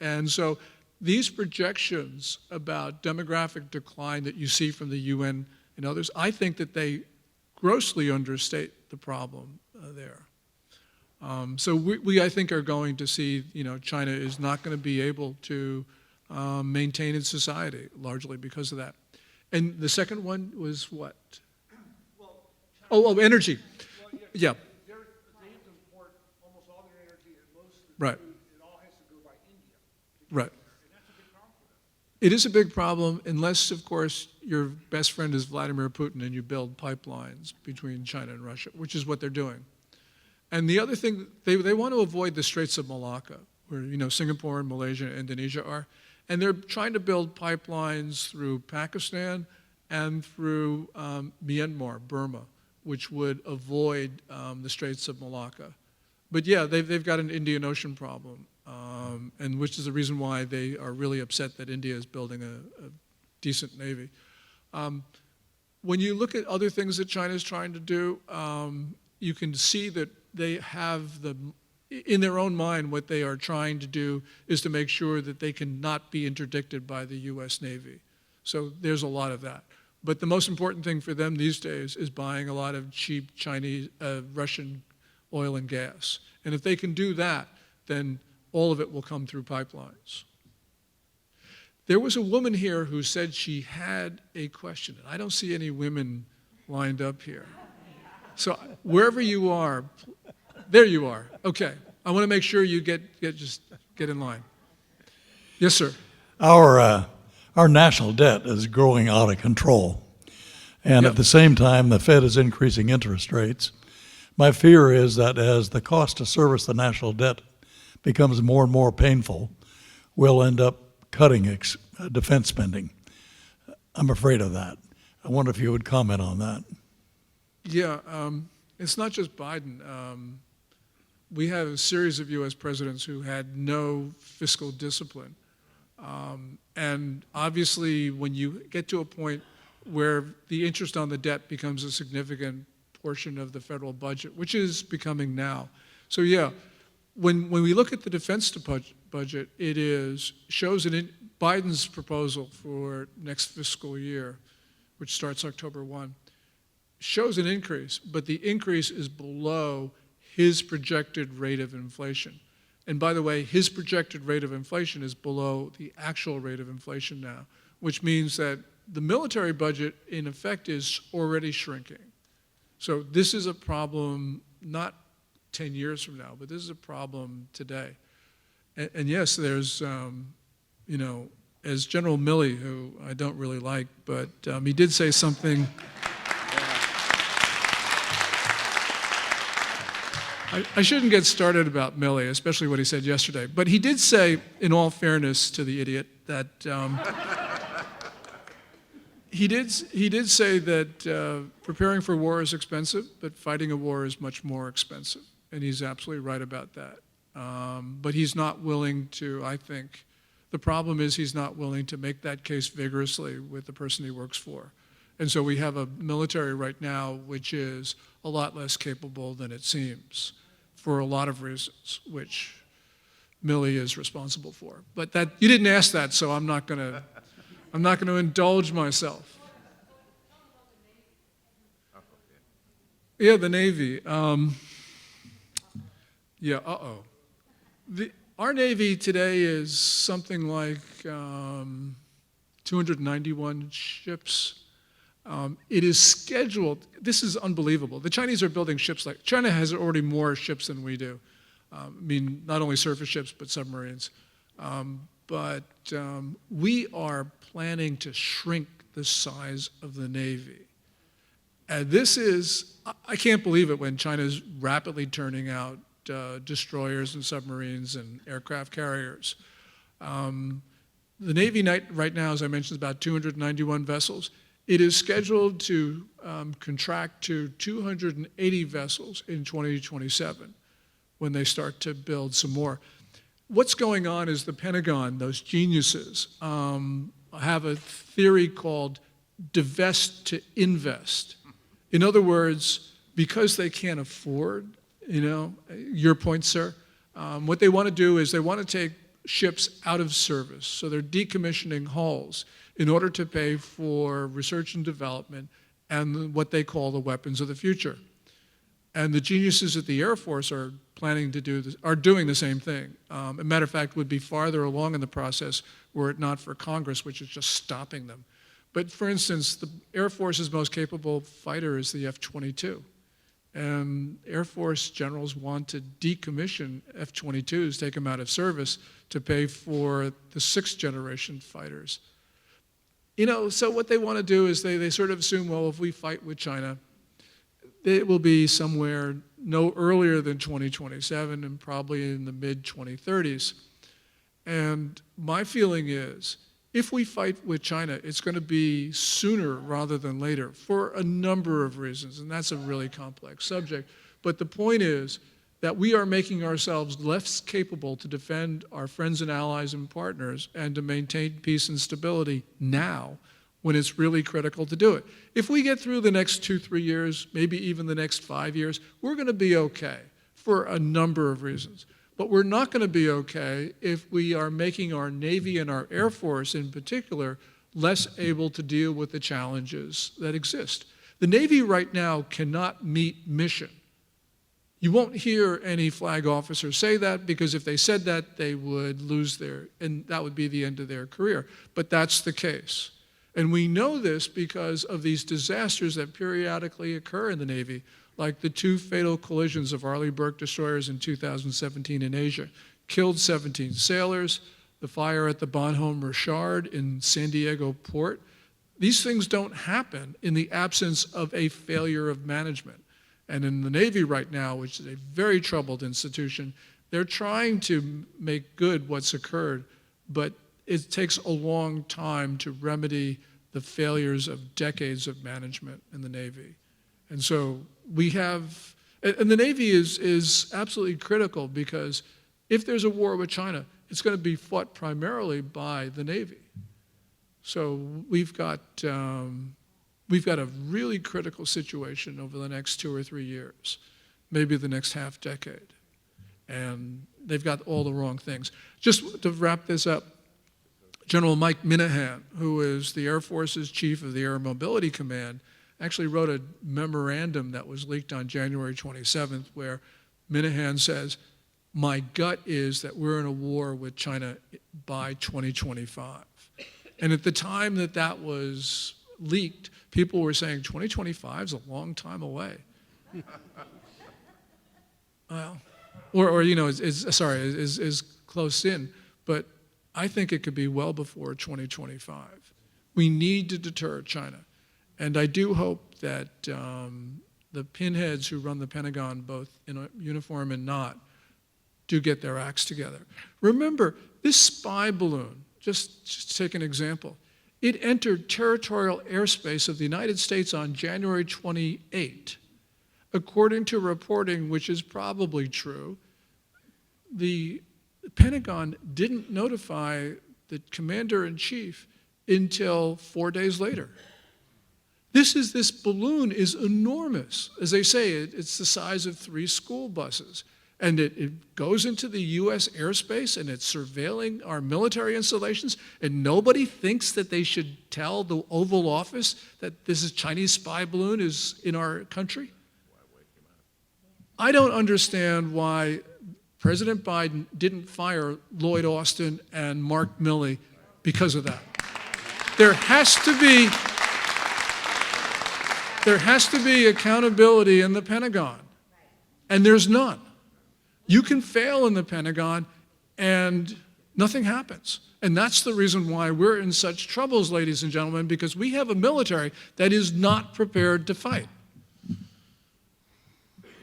And so these projections about demographic decline that you see from the UN and others, I think that they grossly understate the problem there. So we, I think, are going to see, China is not going to be able to maintain its society, largely because of that. And the second one was what? Oh, energy. Well, yeah. They have to import almost all their energy and most of the Right. food. It all has to go by India. Right. And that's a big problem for them. It is a big problem unless, of course, your best friend is Vladimir Putin and you build pipelines between China and Russia, which is what they're doing. And the other thing, they want to avoid the Straits of Malacca, where Singapore and Malaysia and Indonesia are. And they're trying to build pipelines through Pakistan and through Myanmar, Burma, which would avoid the Straits of Malacca. But yeah, they've got an Indian Ocean problem, and which is the reason why they are really upset that India is building a decent navy. When you look at other things that China is trying to do, you can see that they have in their own mind, what they are trying to do is to make sure that they cannot be interdicted by the US Navy. So there's a lot of that. But the most important thing for them these days is buying a lot of cheap Russian oil and gas. And if they can do that, then all of it will come through pipelines. There was a woman here who said she had a question. And I don't see any women lined up here. So wherever you are, there you are. Okay. I want to make sure you get in line. Yes, sir. Our national debt is growing out of control. And Yep. at the same time, the Fed is increasing interest rates. My fear is that as the cost to service the national debt becomes more and more painful, we'll end up cutting defense spending. I'm afraid of that. I wonder if you would comment on that. Yeah, it's not just Biden. We have a series of U.S. presidents who had no fiscal discipline. And obviously, when you get to a point where the interest on the debt becomes a significant portion of the federal budget, which is becoming now. So yeah, when we look at the defense budget, it shows Biden's proposal for next fiscal year, which starts October 1, shows an increase, but the increase is below his projected rate of inflation. And by the way, his projected rate of inflation is below the actual rate of inflation now, which means that the military budget, in effect, is already shrinking. So this is a problem not 10 years from now, but this is a problem today. And yes, there's you know, as General Milley, who I don't really like, but he did say something. I shouldn't get started about Milley, especially what he said yesterday. But he did say, in all fairness to the idiot, that he did say that preparing for war is expensive, but fighting a war is much more expensive. And he's absolutely right about that. But he's not willing to, I think, the problem is he's not willing to make that case vigorously with the person he works for. And so we have a military right now which is a lot less capable than it seems for a lot of reasons, which Milley is responsible for. But that you didn't ask that, so I'm not going to indulge myself. Yeah, the Navy. Our Navy today is something like 291 ships. It is scheduled, this is unbelievable. The Chinese are building ships like, China has already more ships than we do. I mean, not only surface ships, but submarines. But we are planning to shrink the size of the Navy. And this is, I can't believe it when China's rapidly turning out destroyers and submarines and aircraft carriers. The Navy right now, as I mentioned, is about 291 vessels. It is scheduled to contract to 280 vessels in 2027 when they start to build some more. What's going on is the Pentagon, those geniuses, have a theory called divest to invest. In other words, because they can't afford, you know, your point, sir, what they want to do is they want to take ships out of service. So they're decommissioning hulls in order to pay for research and development and what they call the weapons of the future. And the geniuses at the Air Force are planning to do this, are doing the same thing. As a matter of fact, would be farther along in the process were it not for Congress, which is just stopping them. But for instance, the Air Force's most capable fighter is the F-22. And Air Force generals want to decommission F-22s, take them out of service to pay for the sixth generation fighters. You know, so what they want to do is they sort of assume, well, if we fight with China, it will be somewhere no earlier than 2027 and probably in the mid-2030s. And my feeling is, if we fight with China, it's going to be sooner rather than later for a number of reasons, and that's a really complex subject. But the point is that we are making ourselves less capable to defend our friends and allies and partners and to maintain peace and stability now when it's really critical to do it. If we get through the next 2-3 years, maybe even the next 5 years, we're going to be okay for a number of reasons. But we're not going to be okay if we are making our Navy and our Air Force in particular less able to deal with the challenges that exist. The Navy right now cannot meet mission. You won't hear any flag officers say that because if they said that, they would lose and that would be the end of their career. But that's the case. And we know this because of these disasters that periodically occur in the Navy, like the 2 fatal collisions of Arleigh Burke destroyers in 2017 in Asia, killed 17 sailors, the fire at the Bonhomme Richard in San Diego port. These things don't happen in the absence of a failure of management. And in the Navy right now, which is a very troubled institution, they're trying to make good what's occurred, but it takes a long time to remedy the failures of decades of management in the Navy. And so we have, and the Navy is absolutely critical because if there's a war with China, it's going to be fought primarily by the Navy. So we've got a really critical situation over the next 2 or 3 years, maybe the next half decade. And they've got all the wrong things. Just to wrap this up, General Mike Minahan, who is the Air Force's chief of the Air Mobility Command, actually wrote a memorandum that was leaked on January 27th where Minahan says, my gut is that we're in a war with China by 2025. And at the time that that was leaked, people were saying 2025 is a long time away. Well, or you know, is close in. But I think it could be well before 2025. We need to deter China. And I do hope that the pinheads who run the Pentagon, both in a uniform and not, do get their acts together. Remember, this spy balloon, just to take an example, it entered territorial airspace of the United States on January 28. According to reporting, which is probably true, the Pentagon didn't notify the commander-in-chief until 4 days later. This balloon is enormous. As they say, it's the size of 3 school buses. And it goes into the US airspace and it's surveilling our military installations, and nobody thinks that they should tell the Oval Office that this Chinese spy balloon is in our country? I don't understand why President Biden didn't fire Lloyd Austin and Mark Milley because of that. There has to be accountability in the Pentagon, and there's none. You can fail in the Pentagon and nothing happens. And that's the reason why we're in such troubles, ladies and gentlemen, because we have a military that is not prepared to fight.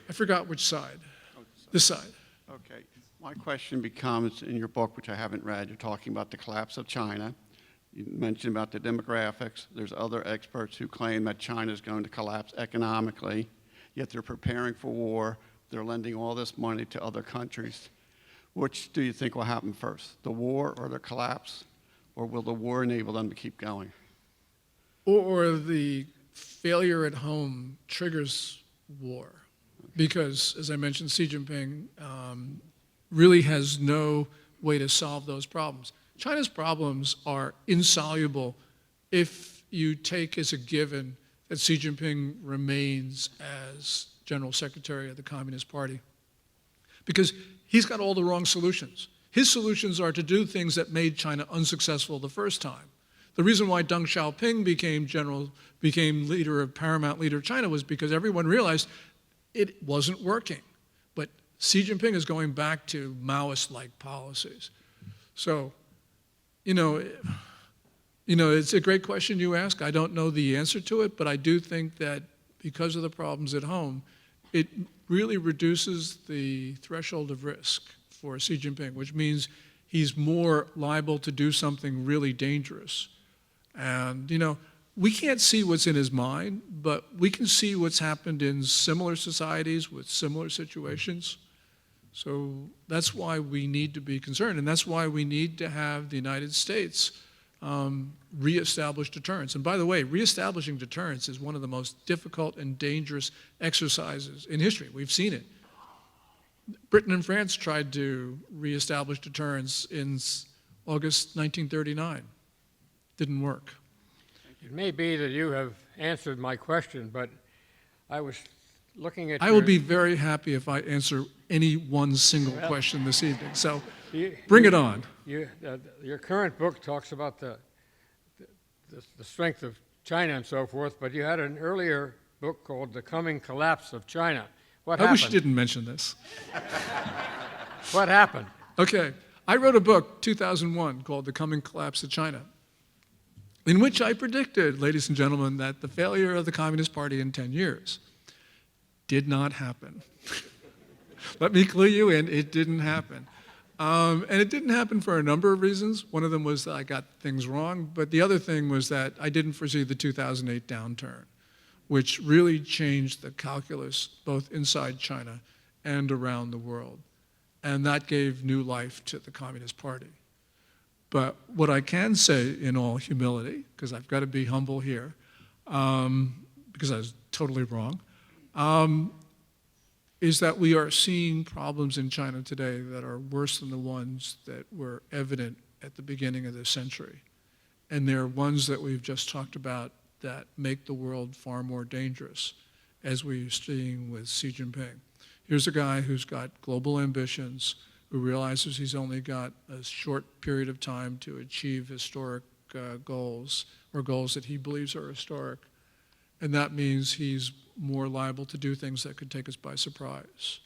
I forgot which side. This side. Okay. My question becomes, in your book, which I haven't read, you're talking about the collapse of China. You mentioned about the demographics. There's other experts who claim that China is going to collapse economically, yet they're preparing for war. They're lending all this money to other countries. Which do you think will happen first, the war or the collapse? Or will the war enable them to keep going? Or the failure at home triggers war. Because, as I mentioned, Xi Jinping really has no way to solve those problems. China's problems are insoluble if you take as a given that Xi Jinping remains as General Secretary of the Communist Party. Because he's got all the wrong solutions. His solutions are to do things that made China unsuccessful the first time. The reason why Deng Xiaoping became paramount leader of China was because everyone realized it wasn't working. But Xi Jinping is going back to Maoist-like policies. So, it's a great question you ask. I don't know the answer to it, but I do think that because of the problems at home, it really reduces the threshold of risk for Xi Jinping, which means he's more liable to do something really dangerous. And, we can't see what's in his mind, but we can see what's happened in similar societies with similar situations. So that's why we need to be concerned, and that's why we need to have the United States reestablish deterrence. And by the way, reestablishing deterrence is one of the most difficult and dangerous exercises in history. We've seen it. Britain and France tried to reestablish deterrence in August 1939. Didn't work. It may be that you have answered my question, but I was looking at I will be very happy if I answer any one single question this evening. So bring it on. Your current book talks about the strength of China and so forth, but you had an earlier book called The Coming Collapse of China. What happened? I wish you didn't mention this. What happened? Okay. I wrote a book, 2001, called The Coming Collapse of China, in which I predicted, ladies and gentlemen, that the failure of the Communist Party in 10 years did not happen. Let me clue you in, it didn't happen. And it didn't happen for a number of reasons. One of them was that I got things wrong, but the other thing was that I didn't foresee the 2008 downturn, which really changed the calculus both inside China and around the world. And that gave new life to the Communist Party. But what I can say in all humility, because I've got to be humble here, because I was totally wrong, is that we are seeing problems in China today that are worse than the ones that were evident at the beginning of this century. And they're ones that we've just talked about that make the world far more dangerous, as we're seeing with Xi Jinping. Here's a guy who's got global ambitions, who realizes he's only got a short period of time to achieve historic goals, or goals that he believes are historic. And that means he's more liable to do things that could take us by surprise.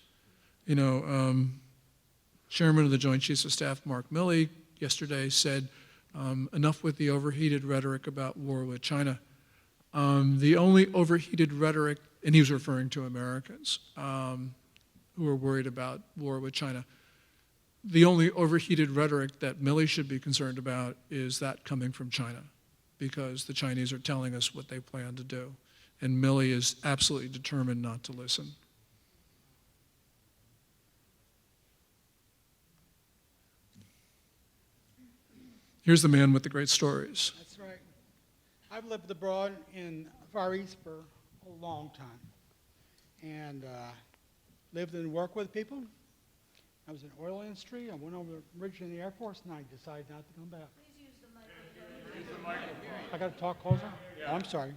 Chairman of the Joint Chiefs of Staff, Mark Milley, yesterday said, enough with the overheated rhetoric about war with China. The only overheated rhetoric, and he was referring to Americans who are worried about war with China. The only overheated rhetoric that Milley should be concerned about is that coming from China, because the Chinese are telling us what they plan to do. And Milley is absolutely determined not to listen. Here's the man with the great stories. That's right. I've lived abroad in Far East for a long time, and lived and worked with people. I was in the oil industry. I went over originally in the Air Force, and I decided not to come back. Please use the microphone. I got to talk closer? Yeah. Oh, I'm sorry.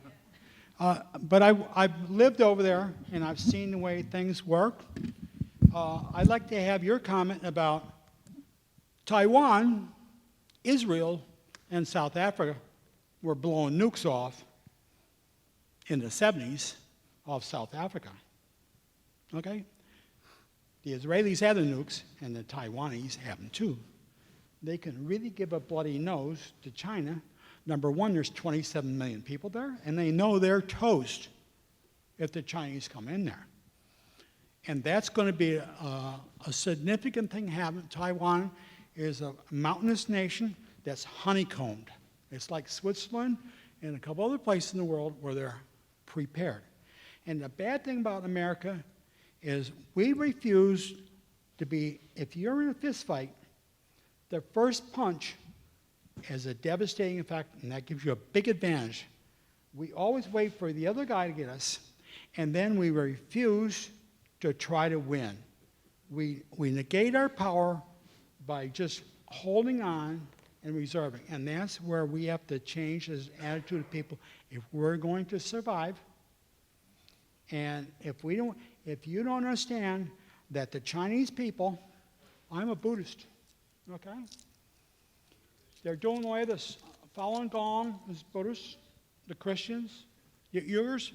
But I've lived over there, and I've seen the way things work. I'd like to have your comment about Taiwan, Israel, and South Africa were blowing nukes off in the 70s off South Africa. Okay? The Israelis have the nukes, and the Taiwanese have them too. They can really give a bloody nose to China. Number one, there's 27 million people there, and they know they're toast if the Chinese come in there. And that's going to be a significant thing happening. Taiwan is a mountainous nation that's honeycombed. It's like Switzerland and a couple other places in the world where they're prepared. And the bad thing about America is we refuse to be, if you're in a fist fight, the first punch has a devastating effect, and that gives you a big advantage. We always wait for the other guy to get us, and then we refuse to try to win. We negate our power by just holding on and reserving, and that's where we have to change this attitude of people if we're going to survive. And if you don't understand that the Chinese people, I'm a Buddhist, okay? They're doing away with this Falun Gong, this Buddhists, the Christians, the Uyghurs.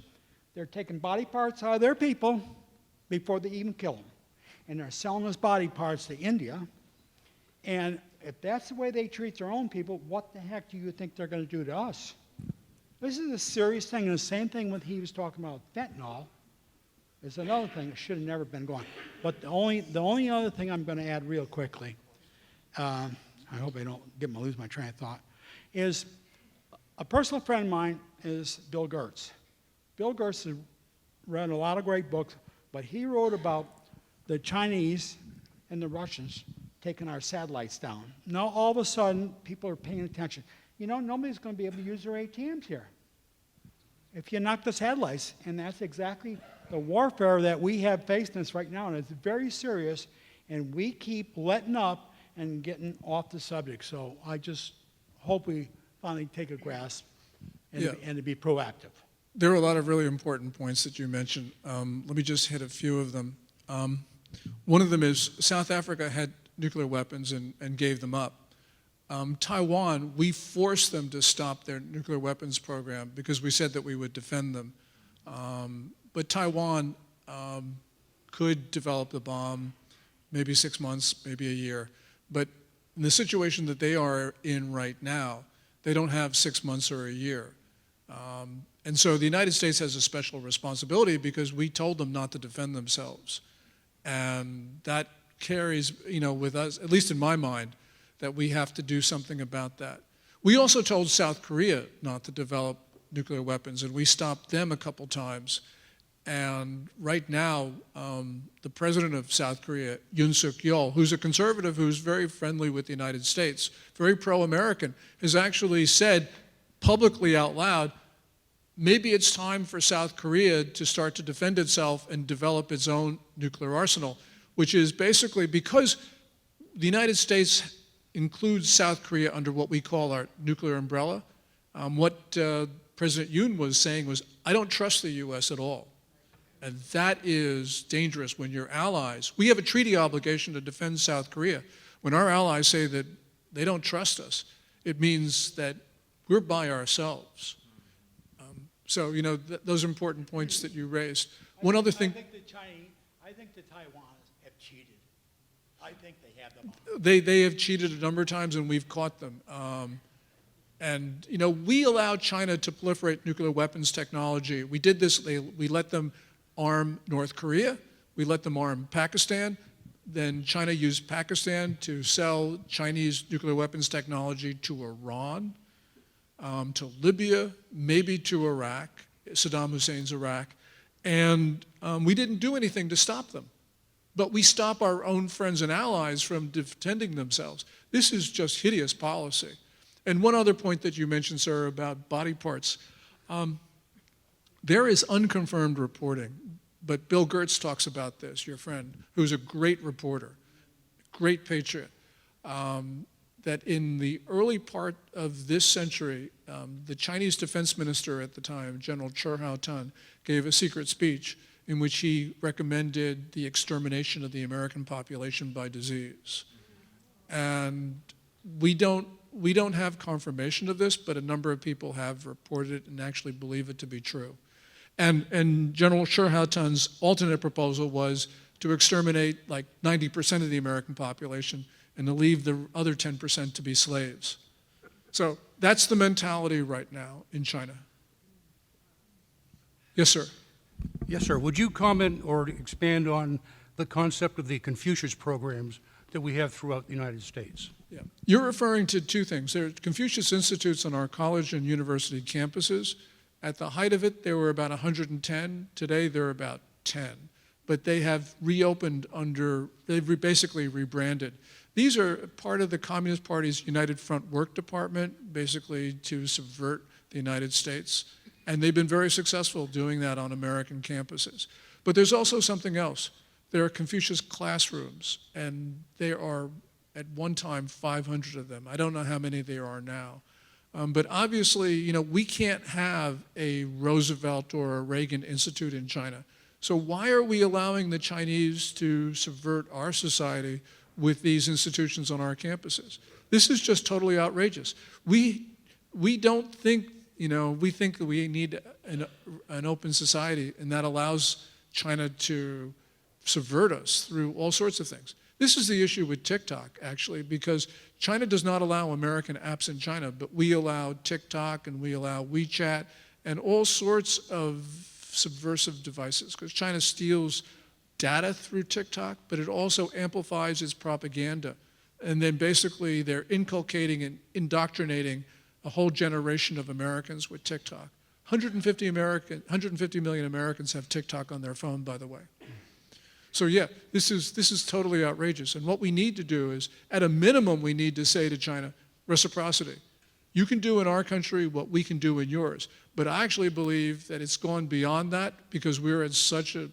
They're taking body parts out of their people before they even kill them. And they're selling those body parts to India. And if that's the way they treat their own people, what the heck do you think they're going to do to us? This is a serious thing, and the same thing when he was talking about fentanyl is another thing that should have never been going. But the only other thing I'm going to add real quickly, I hope I don't lose my train of thought, is a personal friend of mine is Bill Gertz. Bill Gertz has read a lot of great books, but he wrote about the Chinese and the Russians taking our satellites down. Now all of a sudden, people are paying attention. You know, nobody's going to be able to use their ATMs here if you knock the satellites, and that's exactly the warfare that we have faced us right now, and it's very serious, and we keep letting up and getting off the subject. So I just hope we finally take a grasp and to be proactive. There are a lot of really important points that you mentioned. Let me just hit a few of them. One of them is South Africa had nuclear weapons and gave them up. Taiwan, we forced them to stop their nuclear weapons program because we said that we would defend them. But Taiwan could develop the bomb maybe 6 months, maybe a year. But in the situation that they are in right now, they don't have 6 months or a year. And so the United States has a special responsibility because we told them not to defend themselves. And that carries, with us, at least in my mind, that we have to do something about that. We also told South Korea not to develop nuclear weapons, and we stopped them a couple times. And right now, the president of South Korea, Yoon Suk-yeol, who's a conservative who's very friendly with the United States, very pro-American, has actually said publicly out loud, maybe it's time for South Korea to start to defend itself and develop its own nuclear arsenal, which is basically because the United States includes South Korea under what we call our nuclear umbrella. What President Yoon was saying was, I don't trust the U.S. at all. And that is dangerous when your allies, we have a treaty obligation to defend South Korea. When our allies say that they don't trust us, it means that we're by ourselves. So, those are important points that you raised. One other thing. I think the Taiwanese have cheated. I think they have them. They have cheated a number of times, and we've caught them. And you know, we allowed China to proliferate nuclear weapons technology. We did this. We let them arm North Korea. We let them arm Pakistan. Then China used Pakistan to sell Chinese nuclear weapons technology to Iran, to Libya, maybe to Iraq, Saddam Hussein's Iraq. And we didn't do anything to stop them. But we stop our own friends and allies from defending themselves. This is just hideous policy. And one other point that you mentioned, sir, about body parts. There is unconfirmed reporting, but Bill Gertz talks about this, your friend, who's a great reporter, great patriot, that in the early part of this century, the Chinese defense minister at the time, General Chur-Hao-Tun, gave a secret speech in which he recommended the extermination of the American population by disease. And we don't have confirmation of this, but a number of people have reported it and actually believe it to be true. And General Chur-Hao-Tun's alternate proposal was to exterminate like 90% of the American population and to leave the other 10% to be slaves. So that's the mentality right now in China. Yes, sir. Yes, sir. Would you comment or expand on the concept of the Confucius programs that we have throughout the United States? Yeah. You're referring to two things. There are Confucius Institutes on our college and university campuses. At the height of it, there were about 110. Today, there are about 10. But they have reopened they've basically rebranded. These are part of the Communist Party's United Front Work Department, basically to subvert the United States. And they've been very successful doing that on American campuses. But there's also something else. There are Confucius classrooms, and there are, at one time, 500 of them. I don't know how many there are now. But obviously, you know, we can't have a Roosevelt or a Reagan Institute in China. So why are we allowing the Chinese to subvert our society with these institutions on our campuses? This is just totally outrageous. We don't think, you know, we think that we need an open society, and that allows China to subvert us through all sorts of things. This is the issue with TikTok, actually, because China does not allow American apps in China, but we allow TikTok and we allow WeChat and all sorts of subversive devices, because China steals data through TikTok, but it also amplifies its propaganda. And then basically they're inculcating and indoctrinating a whole generation of Americans with TikTok. 150 million Americans have TikTok on their phone, by the way. So yeah, this is totally outrageous. And what we need to do is, at a minimum, we need to say to China, reciprocity. You can do in our country what we can do in yours. But I actually believe that it's gone beyond that, because we're at such a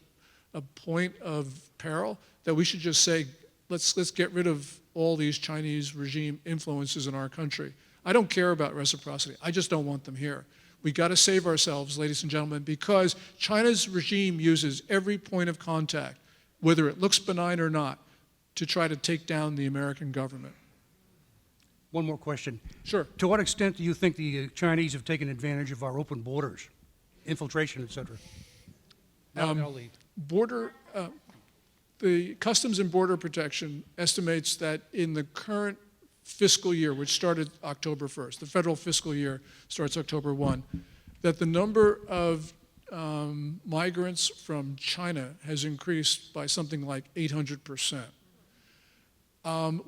point of peril that we should just say, let's get rid of all these Chinese regime influences in our country. I don't care about reciprocity. I just don't want them here. We got to save ourselves, ladies and gentlemen, because China's regime uses every point of contact, whether it looks benign or not, to try to take down the American government. One more question. Sure. To what extent do you think the Chinese have taken advantage of our open borders, infiltration, et cetera? I'll leave. The Customs and Border Protection estimates that in the current fiscal year, which started October 1st, the federal fiscal year starts October 1, that the number of migrants from China has increased by something like 800%.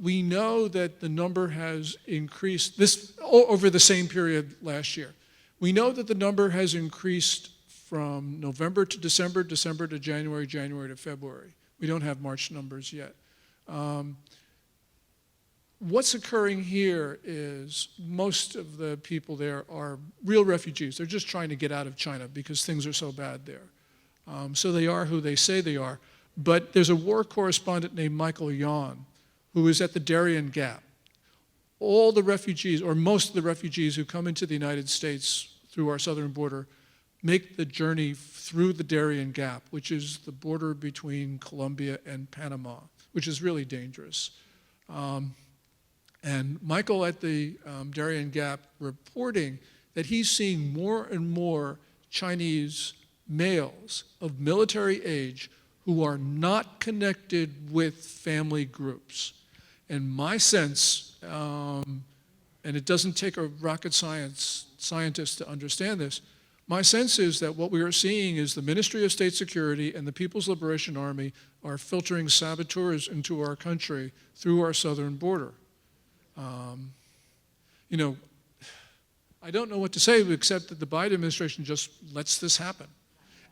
We know that the number has increased over the same period last year. We know that the number has increased from November to December, December to January, January to February. We don't have March numbers yet. What's occurring here is most of the people there are real refugees. They're just trying to get out of China because things are so bad there. So they are who they say they are. But there's a war correspondent named Michael Yon who is at the Darien Gap. All the refugees, or most of the refugees who come into the United States through our southern border, make the journey through the Darien Gap, which is the border between Colombia and Panama, which is really dangerous. And Michael at the Darien Gap reporting that he's seeing more and more Chinese males of military age who are not connected with family groups. And my sense, and it doesn't take a rocket scientist to understand this, my sense is that what we are seeing is the Ministry of State Security and the People's Liberation Army are filtering saboteurs into our country through our southern border. You know, I don't know what to say except that the Biden administration just lets this happen.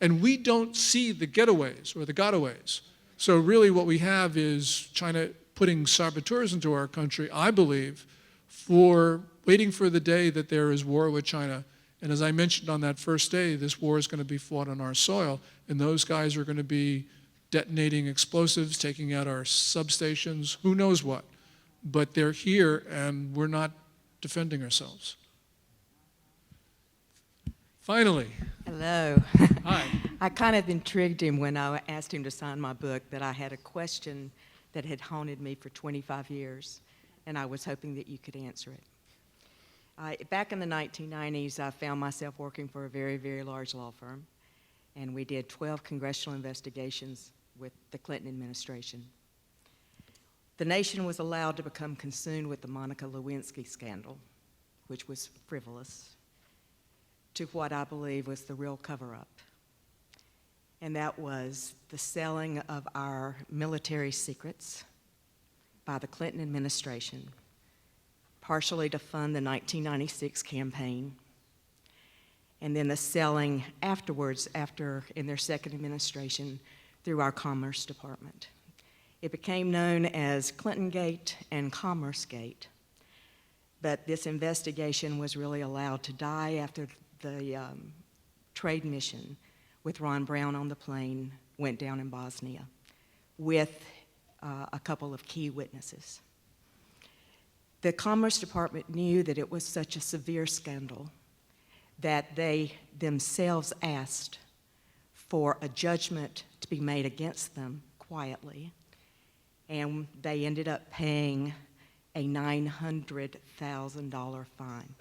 And we don't see the getaways or the gotaways. So really what we have is China putting saboteurs into our country, I believe, for waiting for the day that there is war with China. And as I mentioned on that first day, this war is going to be fought on our soil, and those guys are going to be detonating explosives, taking out our substations, who knows what. But they're here, and we're not defending ourselves. Finally. Hello. Hi. I kind of intrigued him when I asked him to sign my book that I had a question that had haunted me for 25 years, and I was hoping that you could answer it. Back in the 1990s, I found myself working for a very, very large law firm, and we did 12 congressional investigations with the Clinton administration. The nation was allowed to become consumed with the Monica Lewinsky scandal, which was frivolous, to what I believe was the real cover-up. And that was the selling of our military secrets by the Clinton administration, partially to fund the 1996 campaign, and then the selling afterwards, in their second administration, through our Commerce Department. It became known as Clinton-gate and Commerce-gate, but this investigation was really allowed to die after the trade mission with Ron Brown on the plane went down in Bosnia with a couple of key witnesses. The Commerce Department knew that it was such a severe scandal that they themselves asked for a judgment to be made against them quietly, and they ended up paying a $900,000 fine,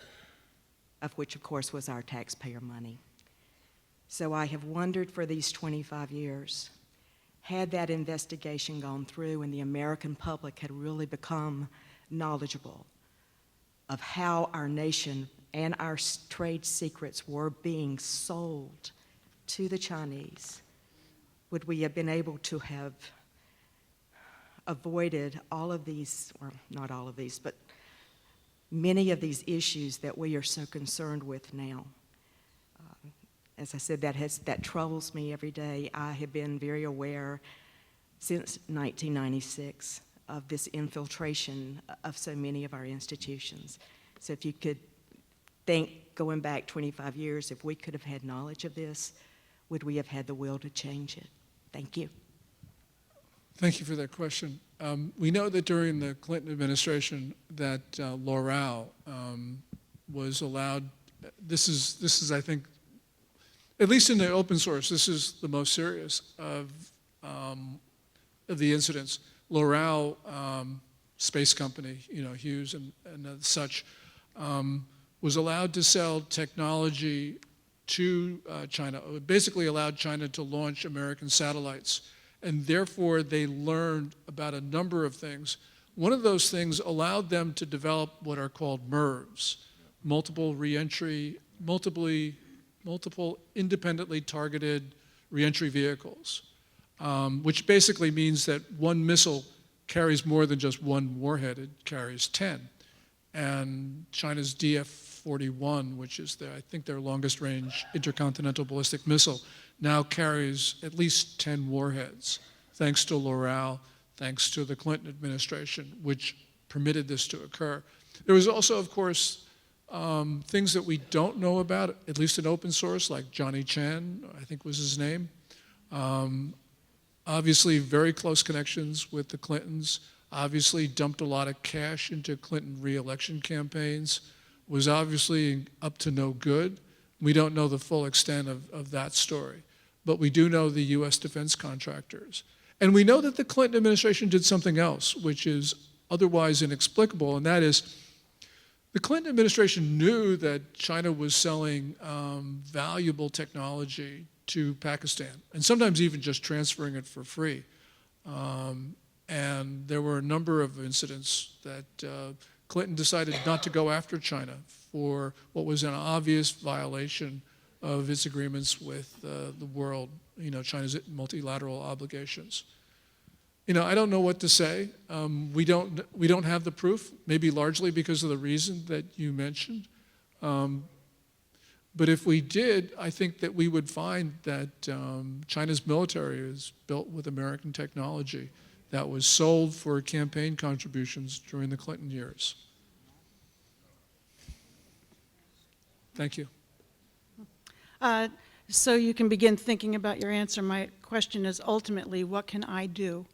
of which, of course, was our taxpayer money. So I have wondered for these 25 years, had that investigation gone through and the American public had really become knowledgeable of how our nation and our trade secrets were being sold to the Chinese, would we have been able to have avoided all of these, or not all of these, but many of these issues that we are so concerned with now? As I said, that troubles me every day. I have been very aware since 1996 of this infiltration of so many of our institutions. So if you could think, going back 25 years, if we could have had knowledge of this, would we have had the will to change it? Thank you. Thank you for that question. We know that during the Clinton administration that L'Oreal was allowed, this is I think, at least in the open source, this is the most serious of the incidents. L'Oreal, space company, Hughes and such, was allowed to sell technology to China. It basically allowed China to launch American satellites, and therefore they learned about a number of things. One of those things allowed them to develop what are called MIRVs, multiple independently targeted reentry vehicles, which basically means that one missile carries more than just one warhead, it carries 10. And China's DF-41, which is I think their longest range intercontinental ballistic missile, now carries at least 10 warheads, thanks to L'Oreal, thanks to the Clinton administration, which permitted this to occur. There was also, of course, things that we don't know about, at least in open source, like Johnny Chang, I think was his name. Obviously, very close connections with the Clintons, obviously dumped a lot of cash into Clinton re-election campaigns, was obviously up to no good. We don't know the full extent of that story, but we do know the US defense contractors. And we know that the Clinton administration did something else, which is otherwise inexplicable, and that is the Clinton administration knew that China was selling valuable technology to Pakistan, and sometimes even just transferring it for free. And there were a number of incidents that Clinton decided not to go after China for what was an obvious violation of its agreements with the world, China's multilateral obligations. I don't know what to say. We don't have the proof, maybe largely because of the reason that you mentioned. But if we did, I think that we would find that China's military is built with American technology that was sold for campaign contributions during the Clinton years. Thank you. So you can begin thinking about your answer. My question is ultimately, what can I do?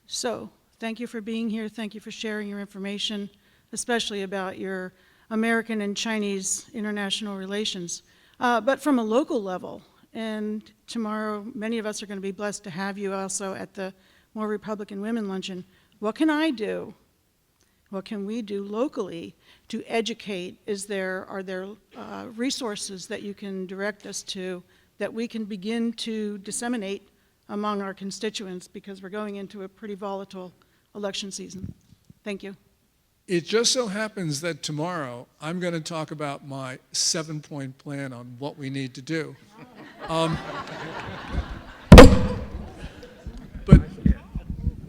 So thank you for being here. Thank you for sharing your information, especially about your American and Chinese international relations. But from a local level, and tomorrow many of us are going to be blessed to have you also at the More Republican Women Luncheon. What can I do? What can we do locally to educate? Are there resources that you can direct us to that we can begin to disseminate among our constituents, because we're going into a pretty volatile election season? Thank you. It just so happens that tomorrow I'm going to talk about my 7-point plan on what we need to do. But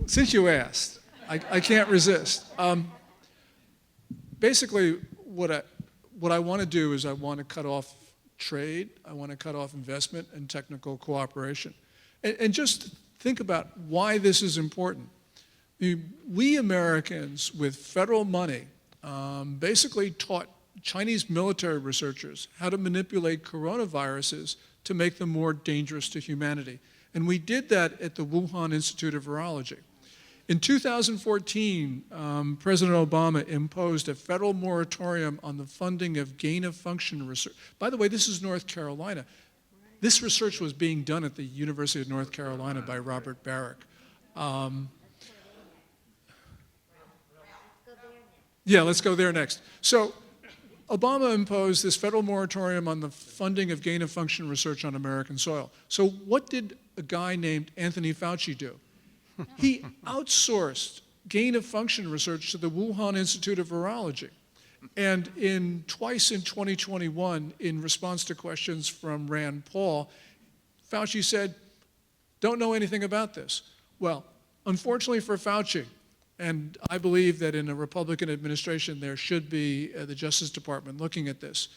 since you asked, I can't resist. Basically, what I want to do is I want to cut off trade, I want to cut off investment and technical cooperation. And just think about why this is important. We Americans, with federal money, basically taught Chinese military researchers how to manipulate coronaviruses to make them more dangerous to humanity. And we did that at the Wuhan Institute of Virology. In 2014, President Obama imposed a federal moratorium on the funding of gain-of-function research. By the way, this is North Carolina. This research was being done at the University of North Carolina by Robert Barrick. Yeah, let's go there next. So Obama imposed this federal moratorium on the funding of gain-of-function research on American soil. So what did a guy named Anthony Fauci do? He outsourced gain-of-function research to the Wuhan Institute of Virology. And twice in 2021, in response to questions from Rand Paul, Fauci said, don't know anything about this. Well, unfortunately for Fauci, and I believe that in a Republican administration there should be the Justice Department looking at this,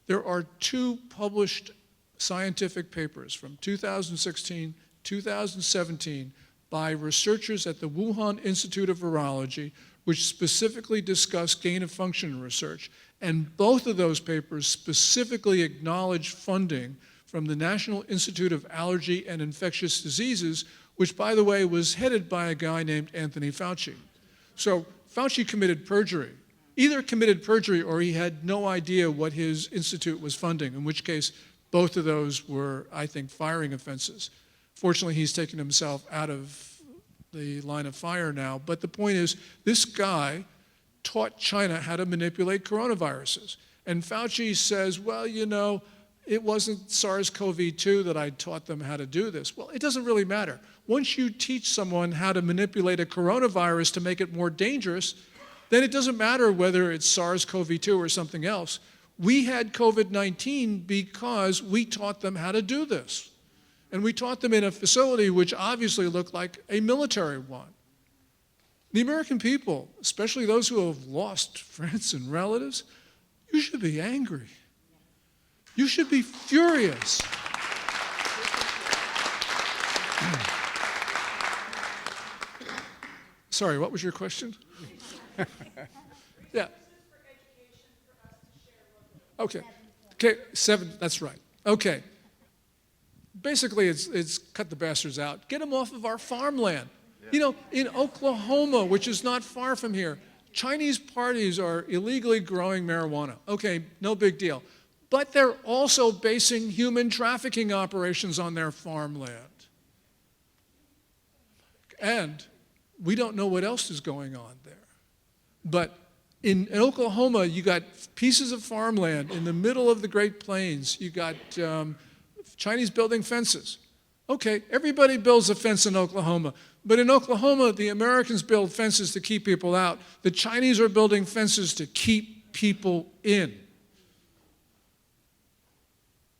there are 2 published scientific papers from 2016, 2017 by researchers at the Wuhan Institute of Virology, which specifically discuss gain-of-function research. And both of those papers specifically acknowledge funding from the National Institute of Allergy and Infectious Diseases, which, by the way, was headed by a guy named Anthony Fauci. So Fauci committed perjury. Either committed perjury or he had no idea what his institute was funding, in which case both of those were, I think, firing offenses. Fortunately, he's taken himself out of the line of fire now. But the point is, this guy taught China how to manipulate coronaviruses. And Fauci says, well, it wasn't SARS-CoV-2 that I taught them how to do this. Well, it doesn't really matter. Once you teach someone how to manipulate a coronavirus to make it more dangerous, then it doesn't matter whether it's SARS-CoV-2 or something else. We had COVID-19 because we taught them how to do this. And we taught them in a facility which obviously looked like a military one. The American people, especially those who have lost friends and relatives, you should be angry. You should be furious. Sorry, what was your question? Yeah. Okay. Okay, 7, that's right. Okay. Basically, it's cut the bastards out. Get them off of our farmland. In Oklahoma, which is not far from here, Chinese parties are illegally growing marijuana. Okay, no big deal. But they're also basing human trafficking operations on their farmland. And we don't know what else is going on there. But in Oklahoma, you got pieces of farmland in the middle of the Great Plains. You got Chinese building fences. Okay, everybody builds a fence in Oklahoma, but in Oklahoma, the Americans build fences to keep people out. The Chinese are building fences to keep people in.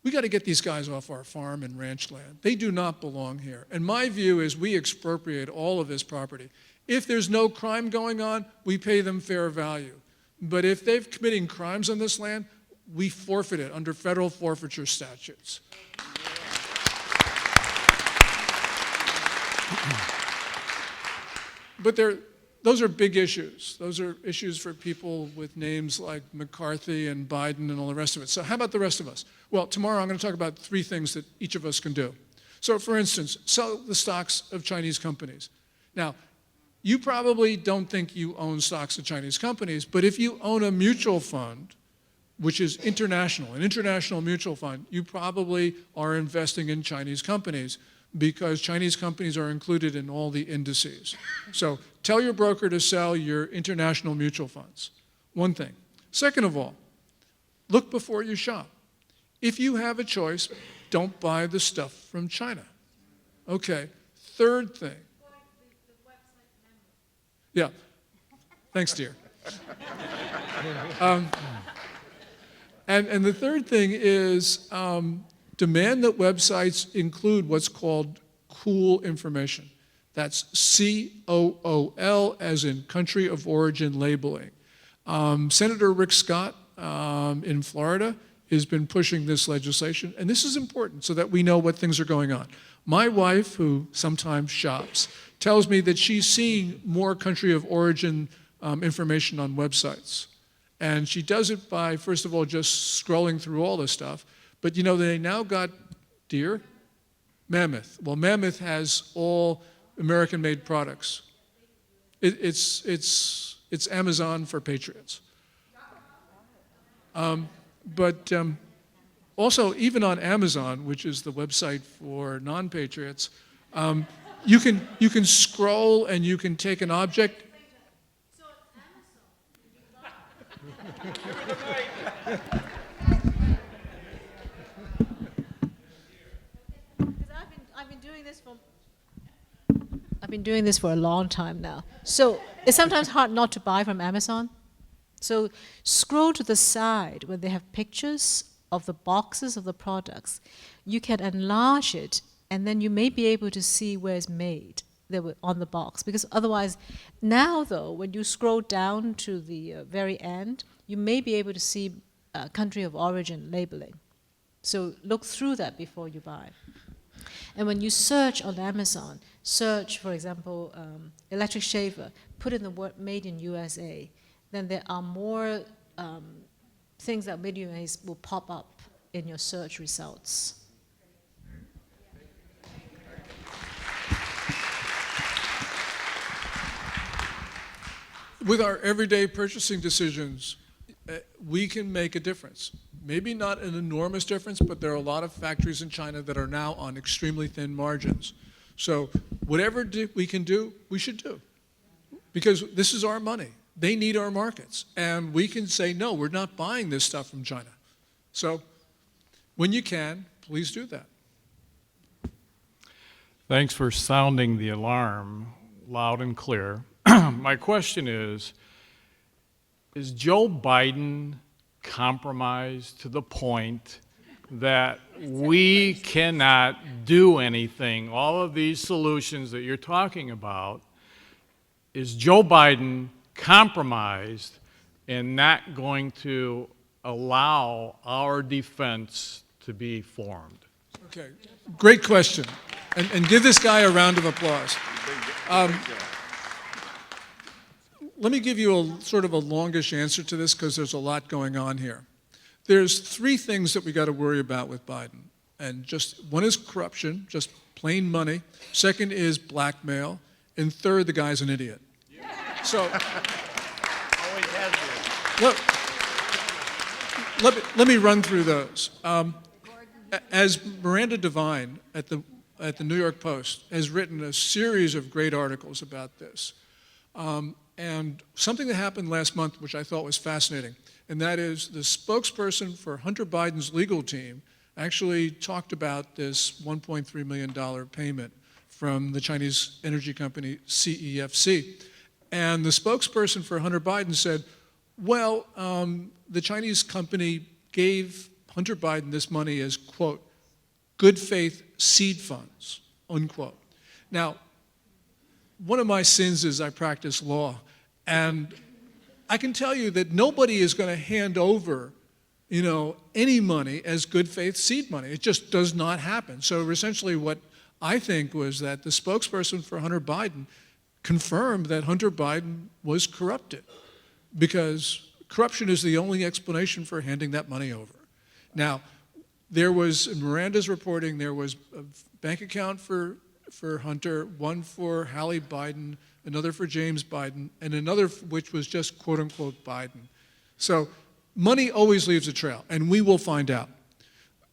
We got to get these guys off our farm and ranch land. They do not belong here. And my view is we expropriate all of this property. If there's no crime going on, we pay them fair value. But if they're committing crimes on this land, we forfeit it under federal forfeiture statutes. But those are big issues. Those are issues for people with names like McCarthy and Biden and all the rest of it. So how about the rest of us? Well, tomorrow I'm going to talk about 3 things that each of us can do. So for instance, sell the stocks of Chinese companies. Now, you probably don't think you own stocks of Chinese companies, but if you own a mutual fund, which is international, an international mutual fund, you probably are investing in Chinese companies because Chinese companies are included in all the indices. So tell your broker to sell your international mutual funds. One thing. Second of all, look before you shop. If you have a choice, don't buy the stuff from China. Okay. Third thing. Yeah. Thanks, dear. And the third thing is demand that websites include what's called cool information. That's COOL, as in country of origin labeling. Senator Rick Scott in Florida has been pushing this legislation, and this is important so that we know what things are going on. My wife, who sometimes shops, tells me that she's seeing more country of origin information on websites. And she does it by, first of all, just scrolling through all this stuff. But you know, they now got deer, Mammoth. Well, Mammoth has all American-made products. It's Amazon for patriots. But also, even on Amazon, which is the website for non-patriots, you can scroll and you can take an object. I've been doing this for a long time now. So it's sometimes hard not to buy from Amazon. So scroll to the side where they have pictures of the boxes of the products. You can enlarge it, and then you may be able to see where it's made on the box. Because otherwise, now though, when you scroll down to the very end, you may be able to see country of origin labeling. So look through that before you buy. And when you search on Amazon, search, for example, electric shaver, put in the word made in USA, then there are more things that made in USA will pop up in your search results. With our everyday purchasing decisions, we can make a difference. Maybe not an enormous difference, but there are a lot of factories in China that are now on extremely thin margins. So whatever we can do, we should do. Because this is our money. They need our markets. And we can say, no, we're not buying this stuff from China. So when you can, please do that. Thanks for sounding the alarm loud and clear. My question is Joe Biden compromised to the point that we cannot do anything? All of these solutions that you're talking about, is Joe Biden compromised and not going to allow our defense to be formed? Okay, great question. And give this guy a round of applause. Let me give you a sort of a longish answer to this because there's a lot going on here. There's 3 things that we got to worry about with Biden. And just one is corruption, just plain money. Second is blackmail. And third, the guy's an idiot. So Always has been. let me run through those. As Miranda Devine at the New York Post has written a series of great articles about this. And something that happened last month, which I thought was fascinating, and that is the spokesperson for Hunter Biden's legal team actually talked about this $1.3 million payment from the Chinese energy company CEFC. And the spokesperson for Hunter Biden said, well, the Chinese company gave Hunter Biden this money as, quote, good faith seed funds, unquote. Now, one of my sins is I practice law, and I can tell you that nobody is going to hand over, any money as good faith seed money. It just does not happen. So essentially what I think was that the spokesperson for Hunter Biden confirmed that Hunter Biden was corrupted, because corruption is the only explanation for handing that money over. Now, there was, in Miranda's reporting, there was a bank account for Hunter, one for Hallie Biden, another for James Biden, and another which was just quote-unquote Biden. So money always leaves a trail, and we will find out.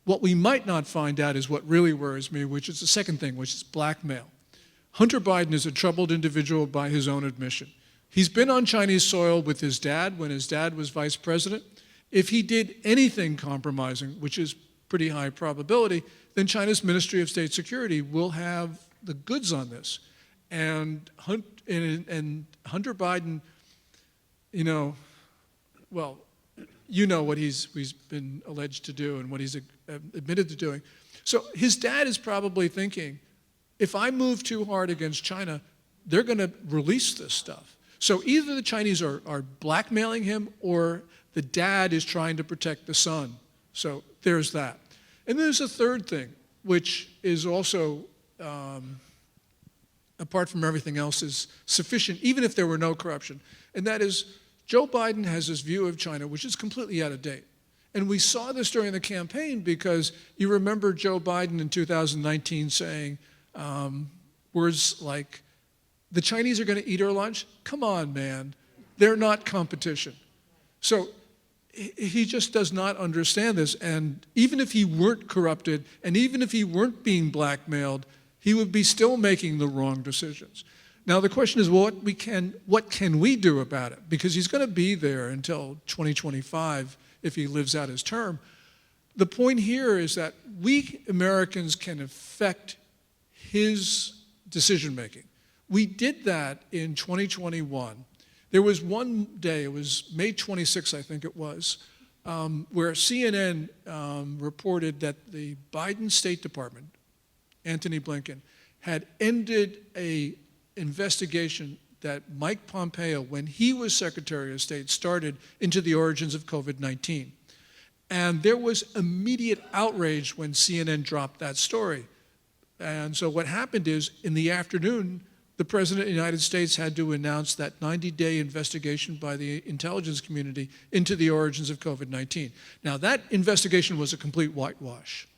What we might not find out is what really worries me, which is the second thing, which is blackmail. Hunter Biden is a troubled individual by his own admission. He's been on Chinese soil with his dad when his dad was vice president. If he did anything compromising, which is pretty high probability, then China's Ministry of State Security will have the goods on this. And Hunter Biden, well, what he's been alleged to do and what he's admitted to doing. So his dad is probably thinking, if I move too hard against China, they're going to release this stuff. So either the Chinese are blackmailing him, or the dad is trying to protect the son. So there's that. And there's a third thing, which is also, apart from everything else, is sufficient, even if there were no corruption. And that is, Joe Biden has this view of China, which is completely out of date. And we saw this during the campaign, because you remember Joe Biden in 2019 saying words like, the Chinese are going to eat our lunch? Come on, man. They're not competition. So he just does not understand this. And even if he weren't corrupted, and even if he weren't being blackmailed, he would be still making the wrong decisions. Now the question is, what can we do about it? Because he's going to be there until 2025 if he lives out his term. The point here is that we Americans can affect his decision making. We did that in 2021. There was one day, it was May 26th, I think it was, where CNN reported that the Biden State Department, Antony Blinken, had ended an investigation that Mike Pompeo, when he was Secretary of State, started into the origins of COVID-19. And there was immediate outrage when CNN dropped that story. And so what happened is, in the afternoon, the President of the United States had to announce that 90-day investigation by the intelligence community into the origins of COVID-19. Now, that investigation was a complete whitewash.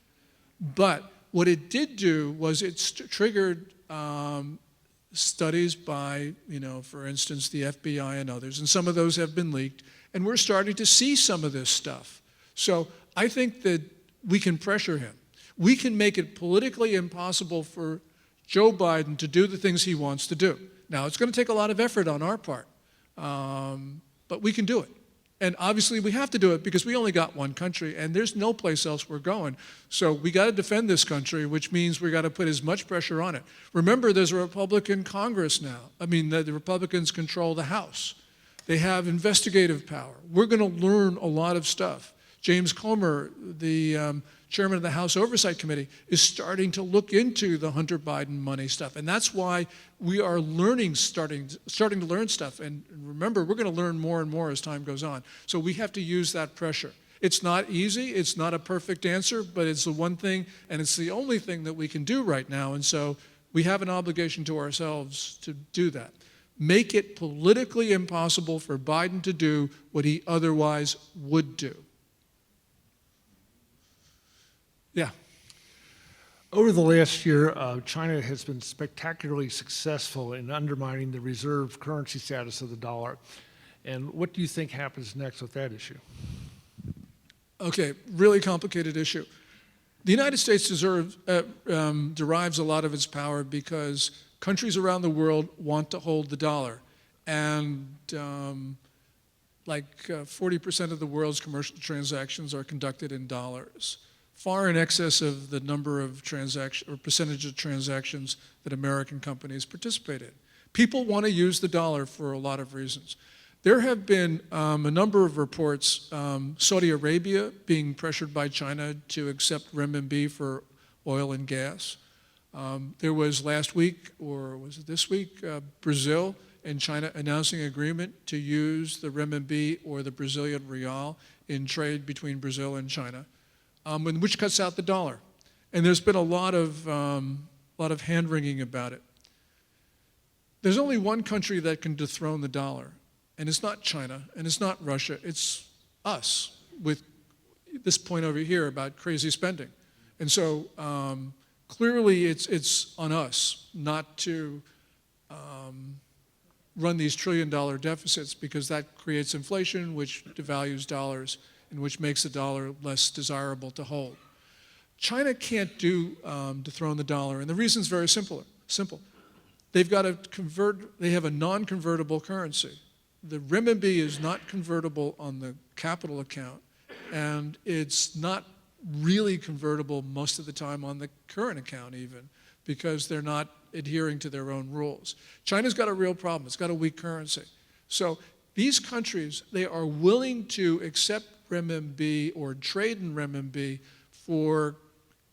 But what it did do was it triggered studies by, for instance, the FBI and others, and some of those have been leaked, and we're starting to see some of this stuff. So I think that we can pressure him. We can make it politically impossible for Joe Biden to do the things he wants to do. Now, it's going to take a lot of effort on our part, but we can do it. And obviously, we have to do it because we only got one country, and there's no place else we're going. So we got to defend this country, which means we got to put as much pressure on it. Remember, there's a Republican Congress now. I mean, the Republicans control the House. They have investigative power. We're going to learn a lot of stuff. James Comer, the chairman of the House Oversight Committee, is starting to look into the Hunter Biden money stuff. And that's why we are starting to learn stuff. And remember, we're going to learn more and more as time goes on. So we have to use that pressure. It's not easy. It's not a perfect answer, but it's the one thing, and it's the only thing that we can do right now. And so we have an obligation to ourselves to do that. Make it politically impossible for Biden to do what he otherwise would do. Yeah. Over the last year, China has been spectacularly successful in undermining the reserve currency status of the dollar. And what do you think happens next with that issue? Okay, really complicated issue. The United States derives a lot of its power because countries around the world want to hold the dollar. And 40% of the world's commercial transactions are conducted in dollars. far in excess of the number of transactions or percentage of transactions that American companies participate in. People want to use the dollar for a lot of reasons. There have been a number of reports, Saudi Arabia being pressured by China to accept renminbi for oil and gas. There was last week, or was it this week, Brazil and China announcing an agreement to use the renminbi or the Brazilian real in trade between Brazil and China, which cuts out the dollar. And there's been a lot of hand-wringing about it. There's only one country that can dethrone the dollar, and it's not China, and it's not Russia, it's us, with this point over here about crazy spending. And so clearly it's on us not to run these trillion-dollar deficits, because that creates inflation, which devalues dollars, and which makes the dollar less desirable to hold. China can't dethrone the dollar, and the reason's very simple. They've got to they have a non-convertible currency. The renminbi is not convertible on the capital account, and it's not really convertible most of the time on the current account even, because they're not adhering to their own rules. China's got a real problem. It's got a weak currency. So these countries, they are willing to accept renminbi or trade in renminbi for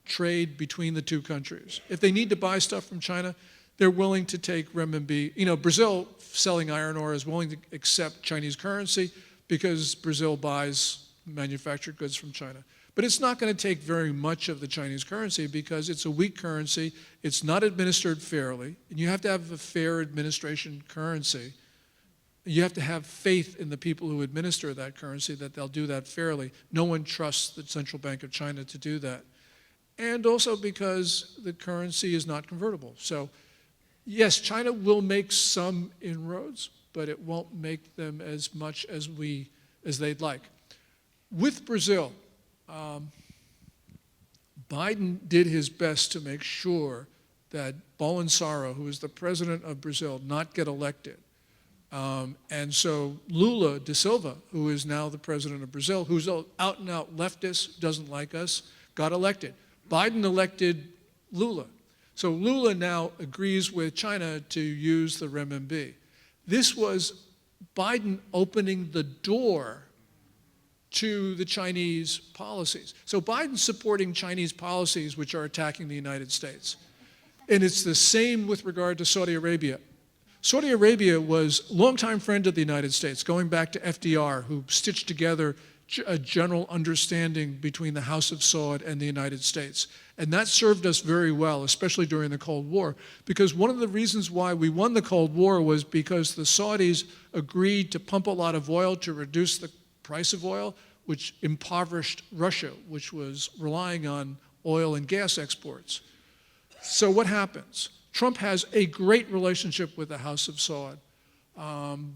trade between the two countries. If they need to buy stuff from China, they're willing to take renminbi. You know, Brazil, selling iron ore, is willing to accept Chinese currency because Brazil buys manufactured goods from China. But it's not going to take very much of the Chinese currency because it's a weak currency, it's not administered fairly, and you have to have a fair administration currency. You have to have faith in the people who administer that currency that they'll do that fairly. No one trusts the Central Bank of China to do that. And also because the currency is not convertible. So yes, China will make some inroads, but it won't make them as much as they'd like. With Brazil, Biden did his best to make sure that Bolsonaro, who is the president of Brazil, not get elected. And so Lula da Silva, who is now the president of Brazil, who's out and out leftist, doesn't like us, got elected. Biden elected Lula. So Lula now agrees with China to use the renminbi. This was Biden opening the door to the Chinese policies. So Biden's supporting Chinese policies which are attacking the United States. And it's the same with regard to Saudi Arabia. Saudi Arabia was a longtime friend of the United States, going back to FDR, who stitched together a general understanding between the House of Saud and the United States. And that served us very well, especially during the Cold War, because one of the reasons why we won the Cold War was because the Saudis agreed to pump a lot of oil to reduce the price of oil, which impoverished Russia, which was relying on oil and gas exports. So what happens? Trump has a great relationship with the House of Saud,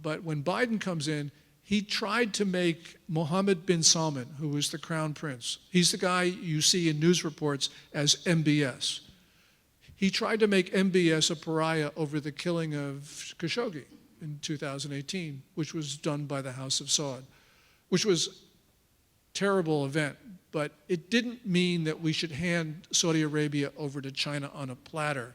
but when Biden comes in, he tried to make Mohammed bin Salman, who was the crown prince, he's the guy you see in news reports as MBS. He tried to make MBS a pariah over the killing of Khashoggi in 2018, which was done by the House of Saud, which was a terrible event, but it didn't mean that we should hand Saudi Arabia over to China on a platter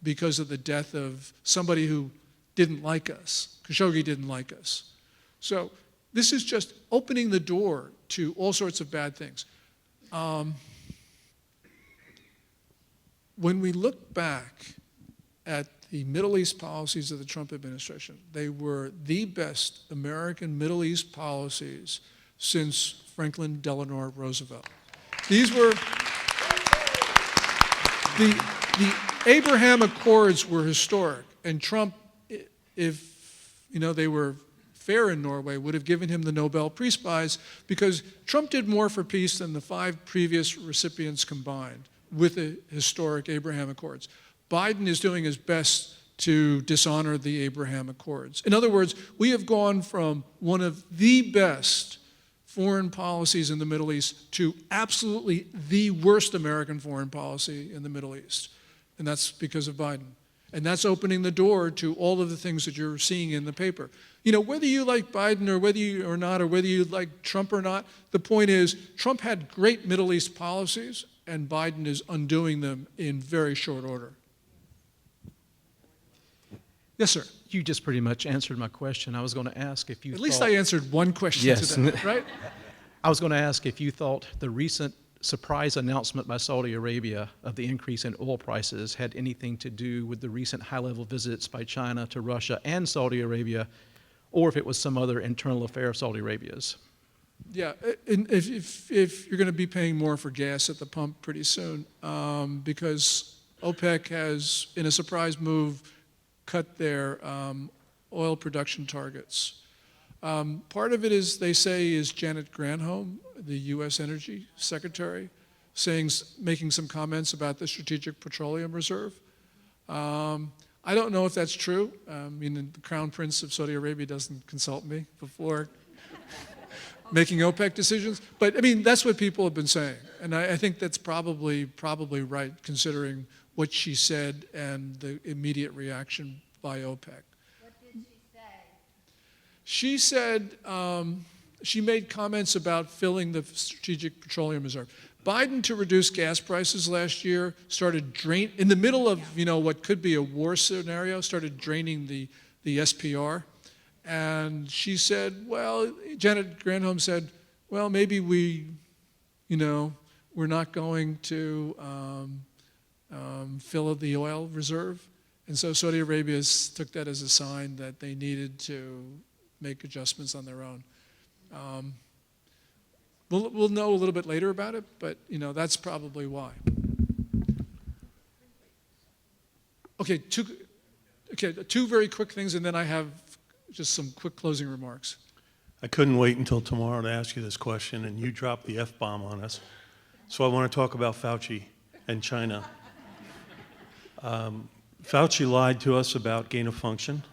because of the death of somebody who didn't like us. Khashoggi didn't like us. So this is just opening the door to all sorts of bad things. When we look back at the Middle East policies of the Trump administration, they were the best American Middle East policies since Franklin Delano Roosevelt. These were, the Abraham Accords were historic, and Trump, if they were fair in Norway, would have given him the Nobel Peace Prize, because Trump did more for peace than the 5 previous recipients combined with the historic Abraham Accords. Biden is doing his best to dishonor the Abraham Accords. In other words, we have gone from one of the best foreign policies in the Middle East to absolutely the worst American foreign policy in the Middle East. And that's because of Biden. And that's opening the door to all of the things that you're seeing in the paper. You know, whether you like Biden or whether you or not, or whether you like Trump or not, the point is Trump had great Middle East policies, and Biden is undoing them in very short order. Yes, sir. You just pretty much answered my question. I was going to ask if you At least I answered one question Yes. today, right? I was going to ask if you thought the recent surprise announcement by Saudi Arabia of the increase in oil prices had anything to do with the recent high-level visits by China to Russia and Saudi Arabia, or if it was some other internal affair of Saudi Arabia's. Yeah, and if you're going to be paying more for gas at the pump pretty soon, because OPEC has, in a surprise move, cut their oil production targets. Part of it is, they say, is Janet Granholm, the U.S. Energy Secretary, making some comments about the Strategic Petroleum Reserve. I don't know if that's true. I mean, the Crown Prince of Saudi Arabia doesn't consult me before making OPEC decisions. But I mean, that's what people have been saying. And I think that's probably right, considering what she said and the immediate reaction by OPEC. What did she say? She said, she made comments about filling the Strategic Petroleum Reserve. Biden, to reduce gas prices last year, started in the middle of, you know, what could be a war scenario, started draining the SPR. And she said, well, Janet Granholm said, well, maybe we're not going to fill the oil reserve. And so Saudi Arabia took that as a sign that they needed to make adjustments on their own. We'll know a little bit later about it, but you know, that's probably why. Okay, two very quick things, and then I have just some quick closing remarks. I couldn't wait until tomorrow to ask you this question, and you dropped the F-bomb on us. So I want to talk about Fauci and China. Fauci lied to us about gain of function.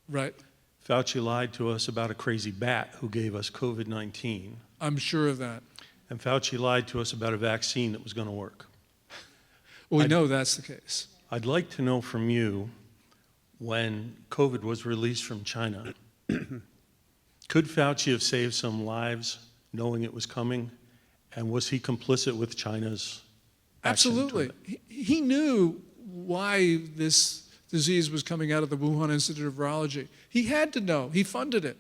Right. Fauci lied to us about a crazy bat who gave us COVID-19. I'm sure of that. And Fauci lied to us about a vaccine that was going to work. Well, we know that's the case. I'd like to know from you, when COVID was released from China, could Fauci have saved some lives knowing it was coming? And was he complicit with China's action toward Absolutely. it? He knew why this disease was coming out of the Wuhan Institute of Virology. He had to know. He funded it.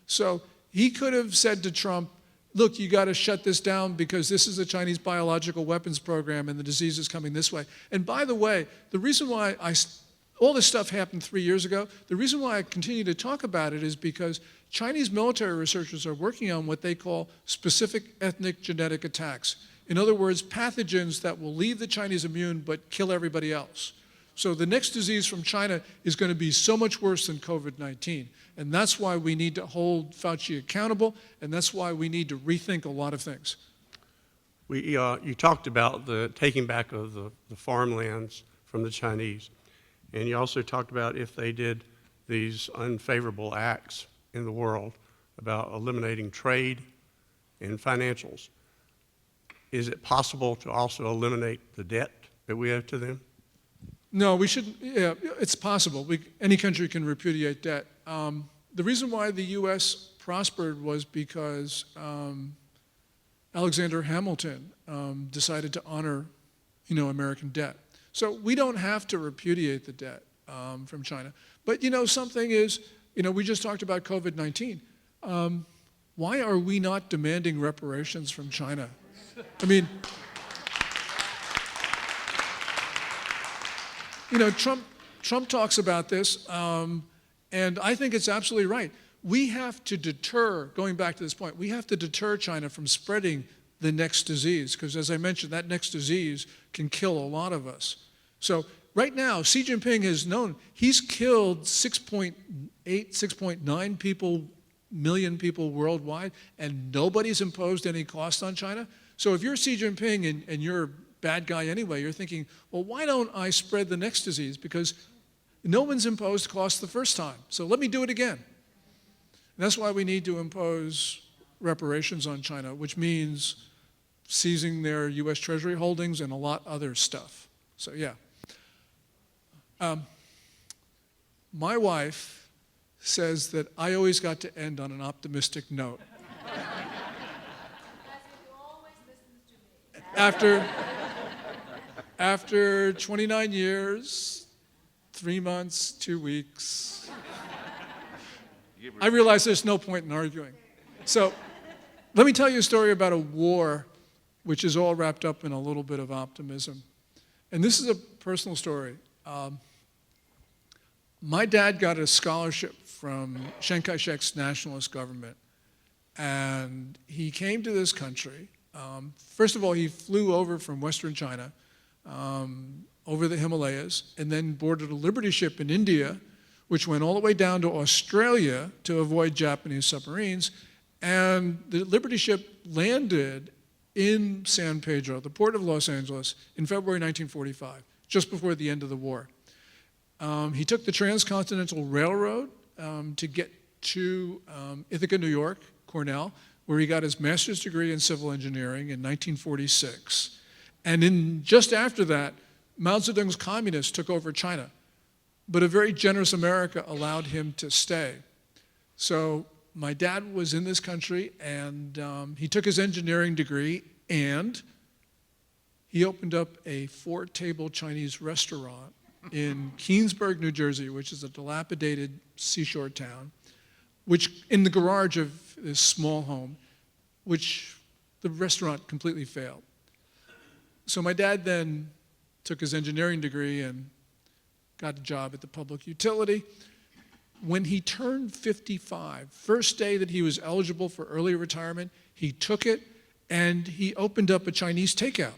So he could have said to Trump, look, you got to shut this down because this is a Chinese biological weapons program and the disease is coming this way. And by the way, the reason why all this stuff happened 3 years ago, the reason why I continue to talk about it is because Chinese military researchers are working on what they call specific ethnic genetic attacks. In other words, pathogens that will leave the Chinese immune but kill everybody else. So the next disease from China is going to be so much worse than COVID-19. And that's why we need to hold Fauci accountable, and that's why we need to rethink a lot of things. You talked about the taking back of the farmlands from the Chinese, and you also talked about if they did these unfavorable acts in the world about eliminating trade and financials. Is it possible to also eliminate the debt that we have to them? No, we shouldn't. Yeah, it's possible. Any country can repudiate debt. The reason why the U.S. prospered was because Alexander Hamilton decided to honor, American debt. So we don't have to repudiate the debt from China. But something is, we just talked about COVID-19. Why are we not demanding reparations from China? I mean, Trump talks about this, and I think it's absolutely right. We have to deter, going back to this point, we have to deter China from spreading the next disease, because as I mentioned, that next disease can kill a lot of us. So right now, Xi Jinping has known, he's killed 6.8, 6.9 million people worldwide, and nobody's imposed any cost on China. So if you're Xi Jinping and you're a bad guy anyway, you're thinking, well, why don't I spread the next disease? Because no one's imposed cost the first time, so let me do it again. And that's why we need to impose reparations on China, which means seizing their U.S. Treasury holdings and a lot other stuff. So yeah. My wife says that I always got to end on an optimistic note. After 29 years, 3 months, 2 weeks, I realized there's no point in arguing. So let me tell you a story about a war which is all wrapped up in a little bit of optimism. And this is a personal story. My dad got a scholarship from Chiang Kai-shek's nationalist government, and he came to this country. First of all, he flew over from Western China, over the Himalayas, and then boarded a Liberty ship in India, which went all the way down to Australia to avoid Japanese submarines. And the Liberty ship landed in San Pedro, the port of Los Angeles, in February 1945, just before the end of the war. He took the Transcontinental Railroad to get to Ithaca, New York, Cornell, where he got his master's degree in civil engineering in 1946. And just after that, Mao Zedong's communists took over China. But a very generous America allowed him to stay. So my dad was in this country, and he took his engineering degree, and he opened up a 4-table Chinese restaurant in Keansburg, New Jersey, which is a dilapidated seashore town, which in the garage of this small home, which the restaurant completely failed. So my dad then took his engineering degree and got a job at the public utility. When he turned 55, first day that he was eligible for early retirement, he took it and he opened up a Chinese takeout.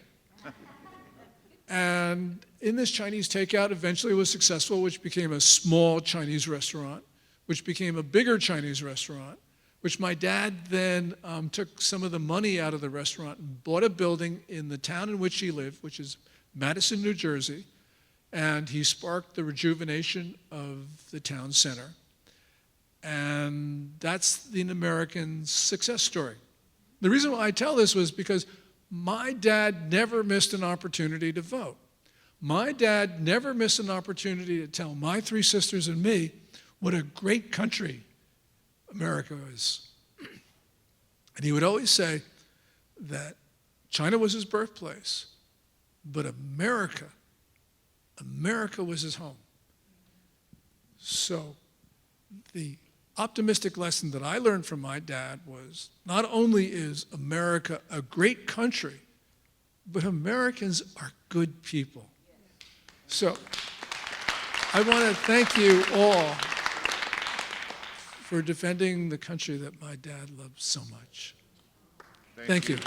And in this Chinese takeout, eventually was successful, which became a small Chinese restaurant, which became a bigger Chinese restaurant, which my dad then took some of the money out of the restaurant and bought a building in the town in which he lived, which is Madison, New Jersey, and he sparked the rejuvenation of the town center. And that's the American success story. The reason why I tell this was because my dad never missed an opportunity to vote. My dad never missed an opportunity to tell my 3 sisters and me what a great country America is. And he would always say that China was his birthplace, but America was his home. So the optimistic lesson that I learned from my dad was not only is America a great country, but Americans are good people. So I want to thank you all for defending the country that my dad loved so much. Thank you.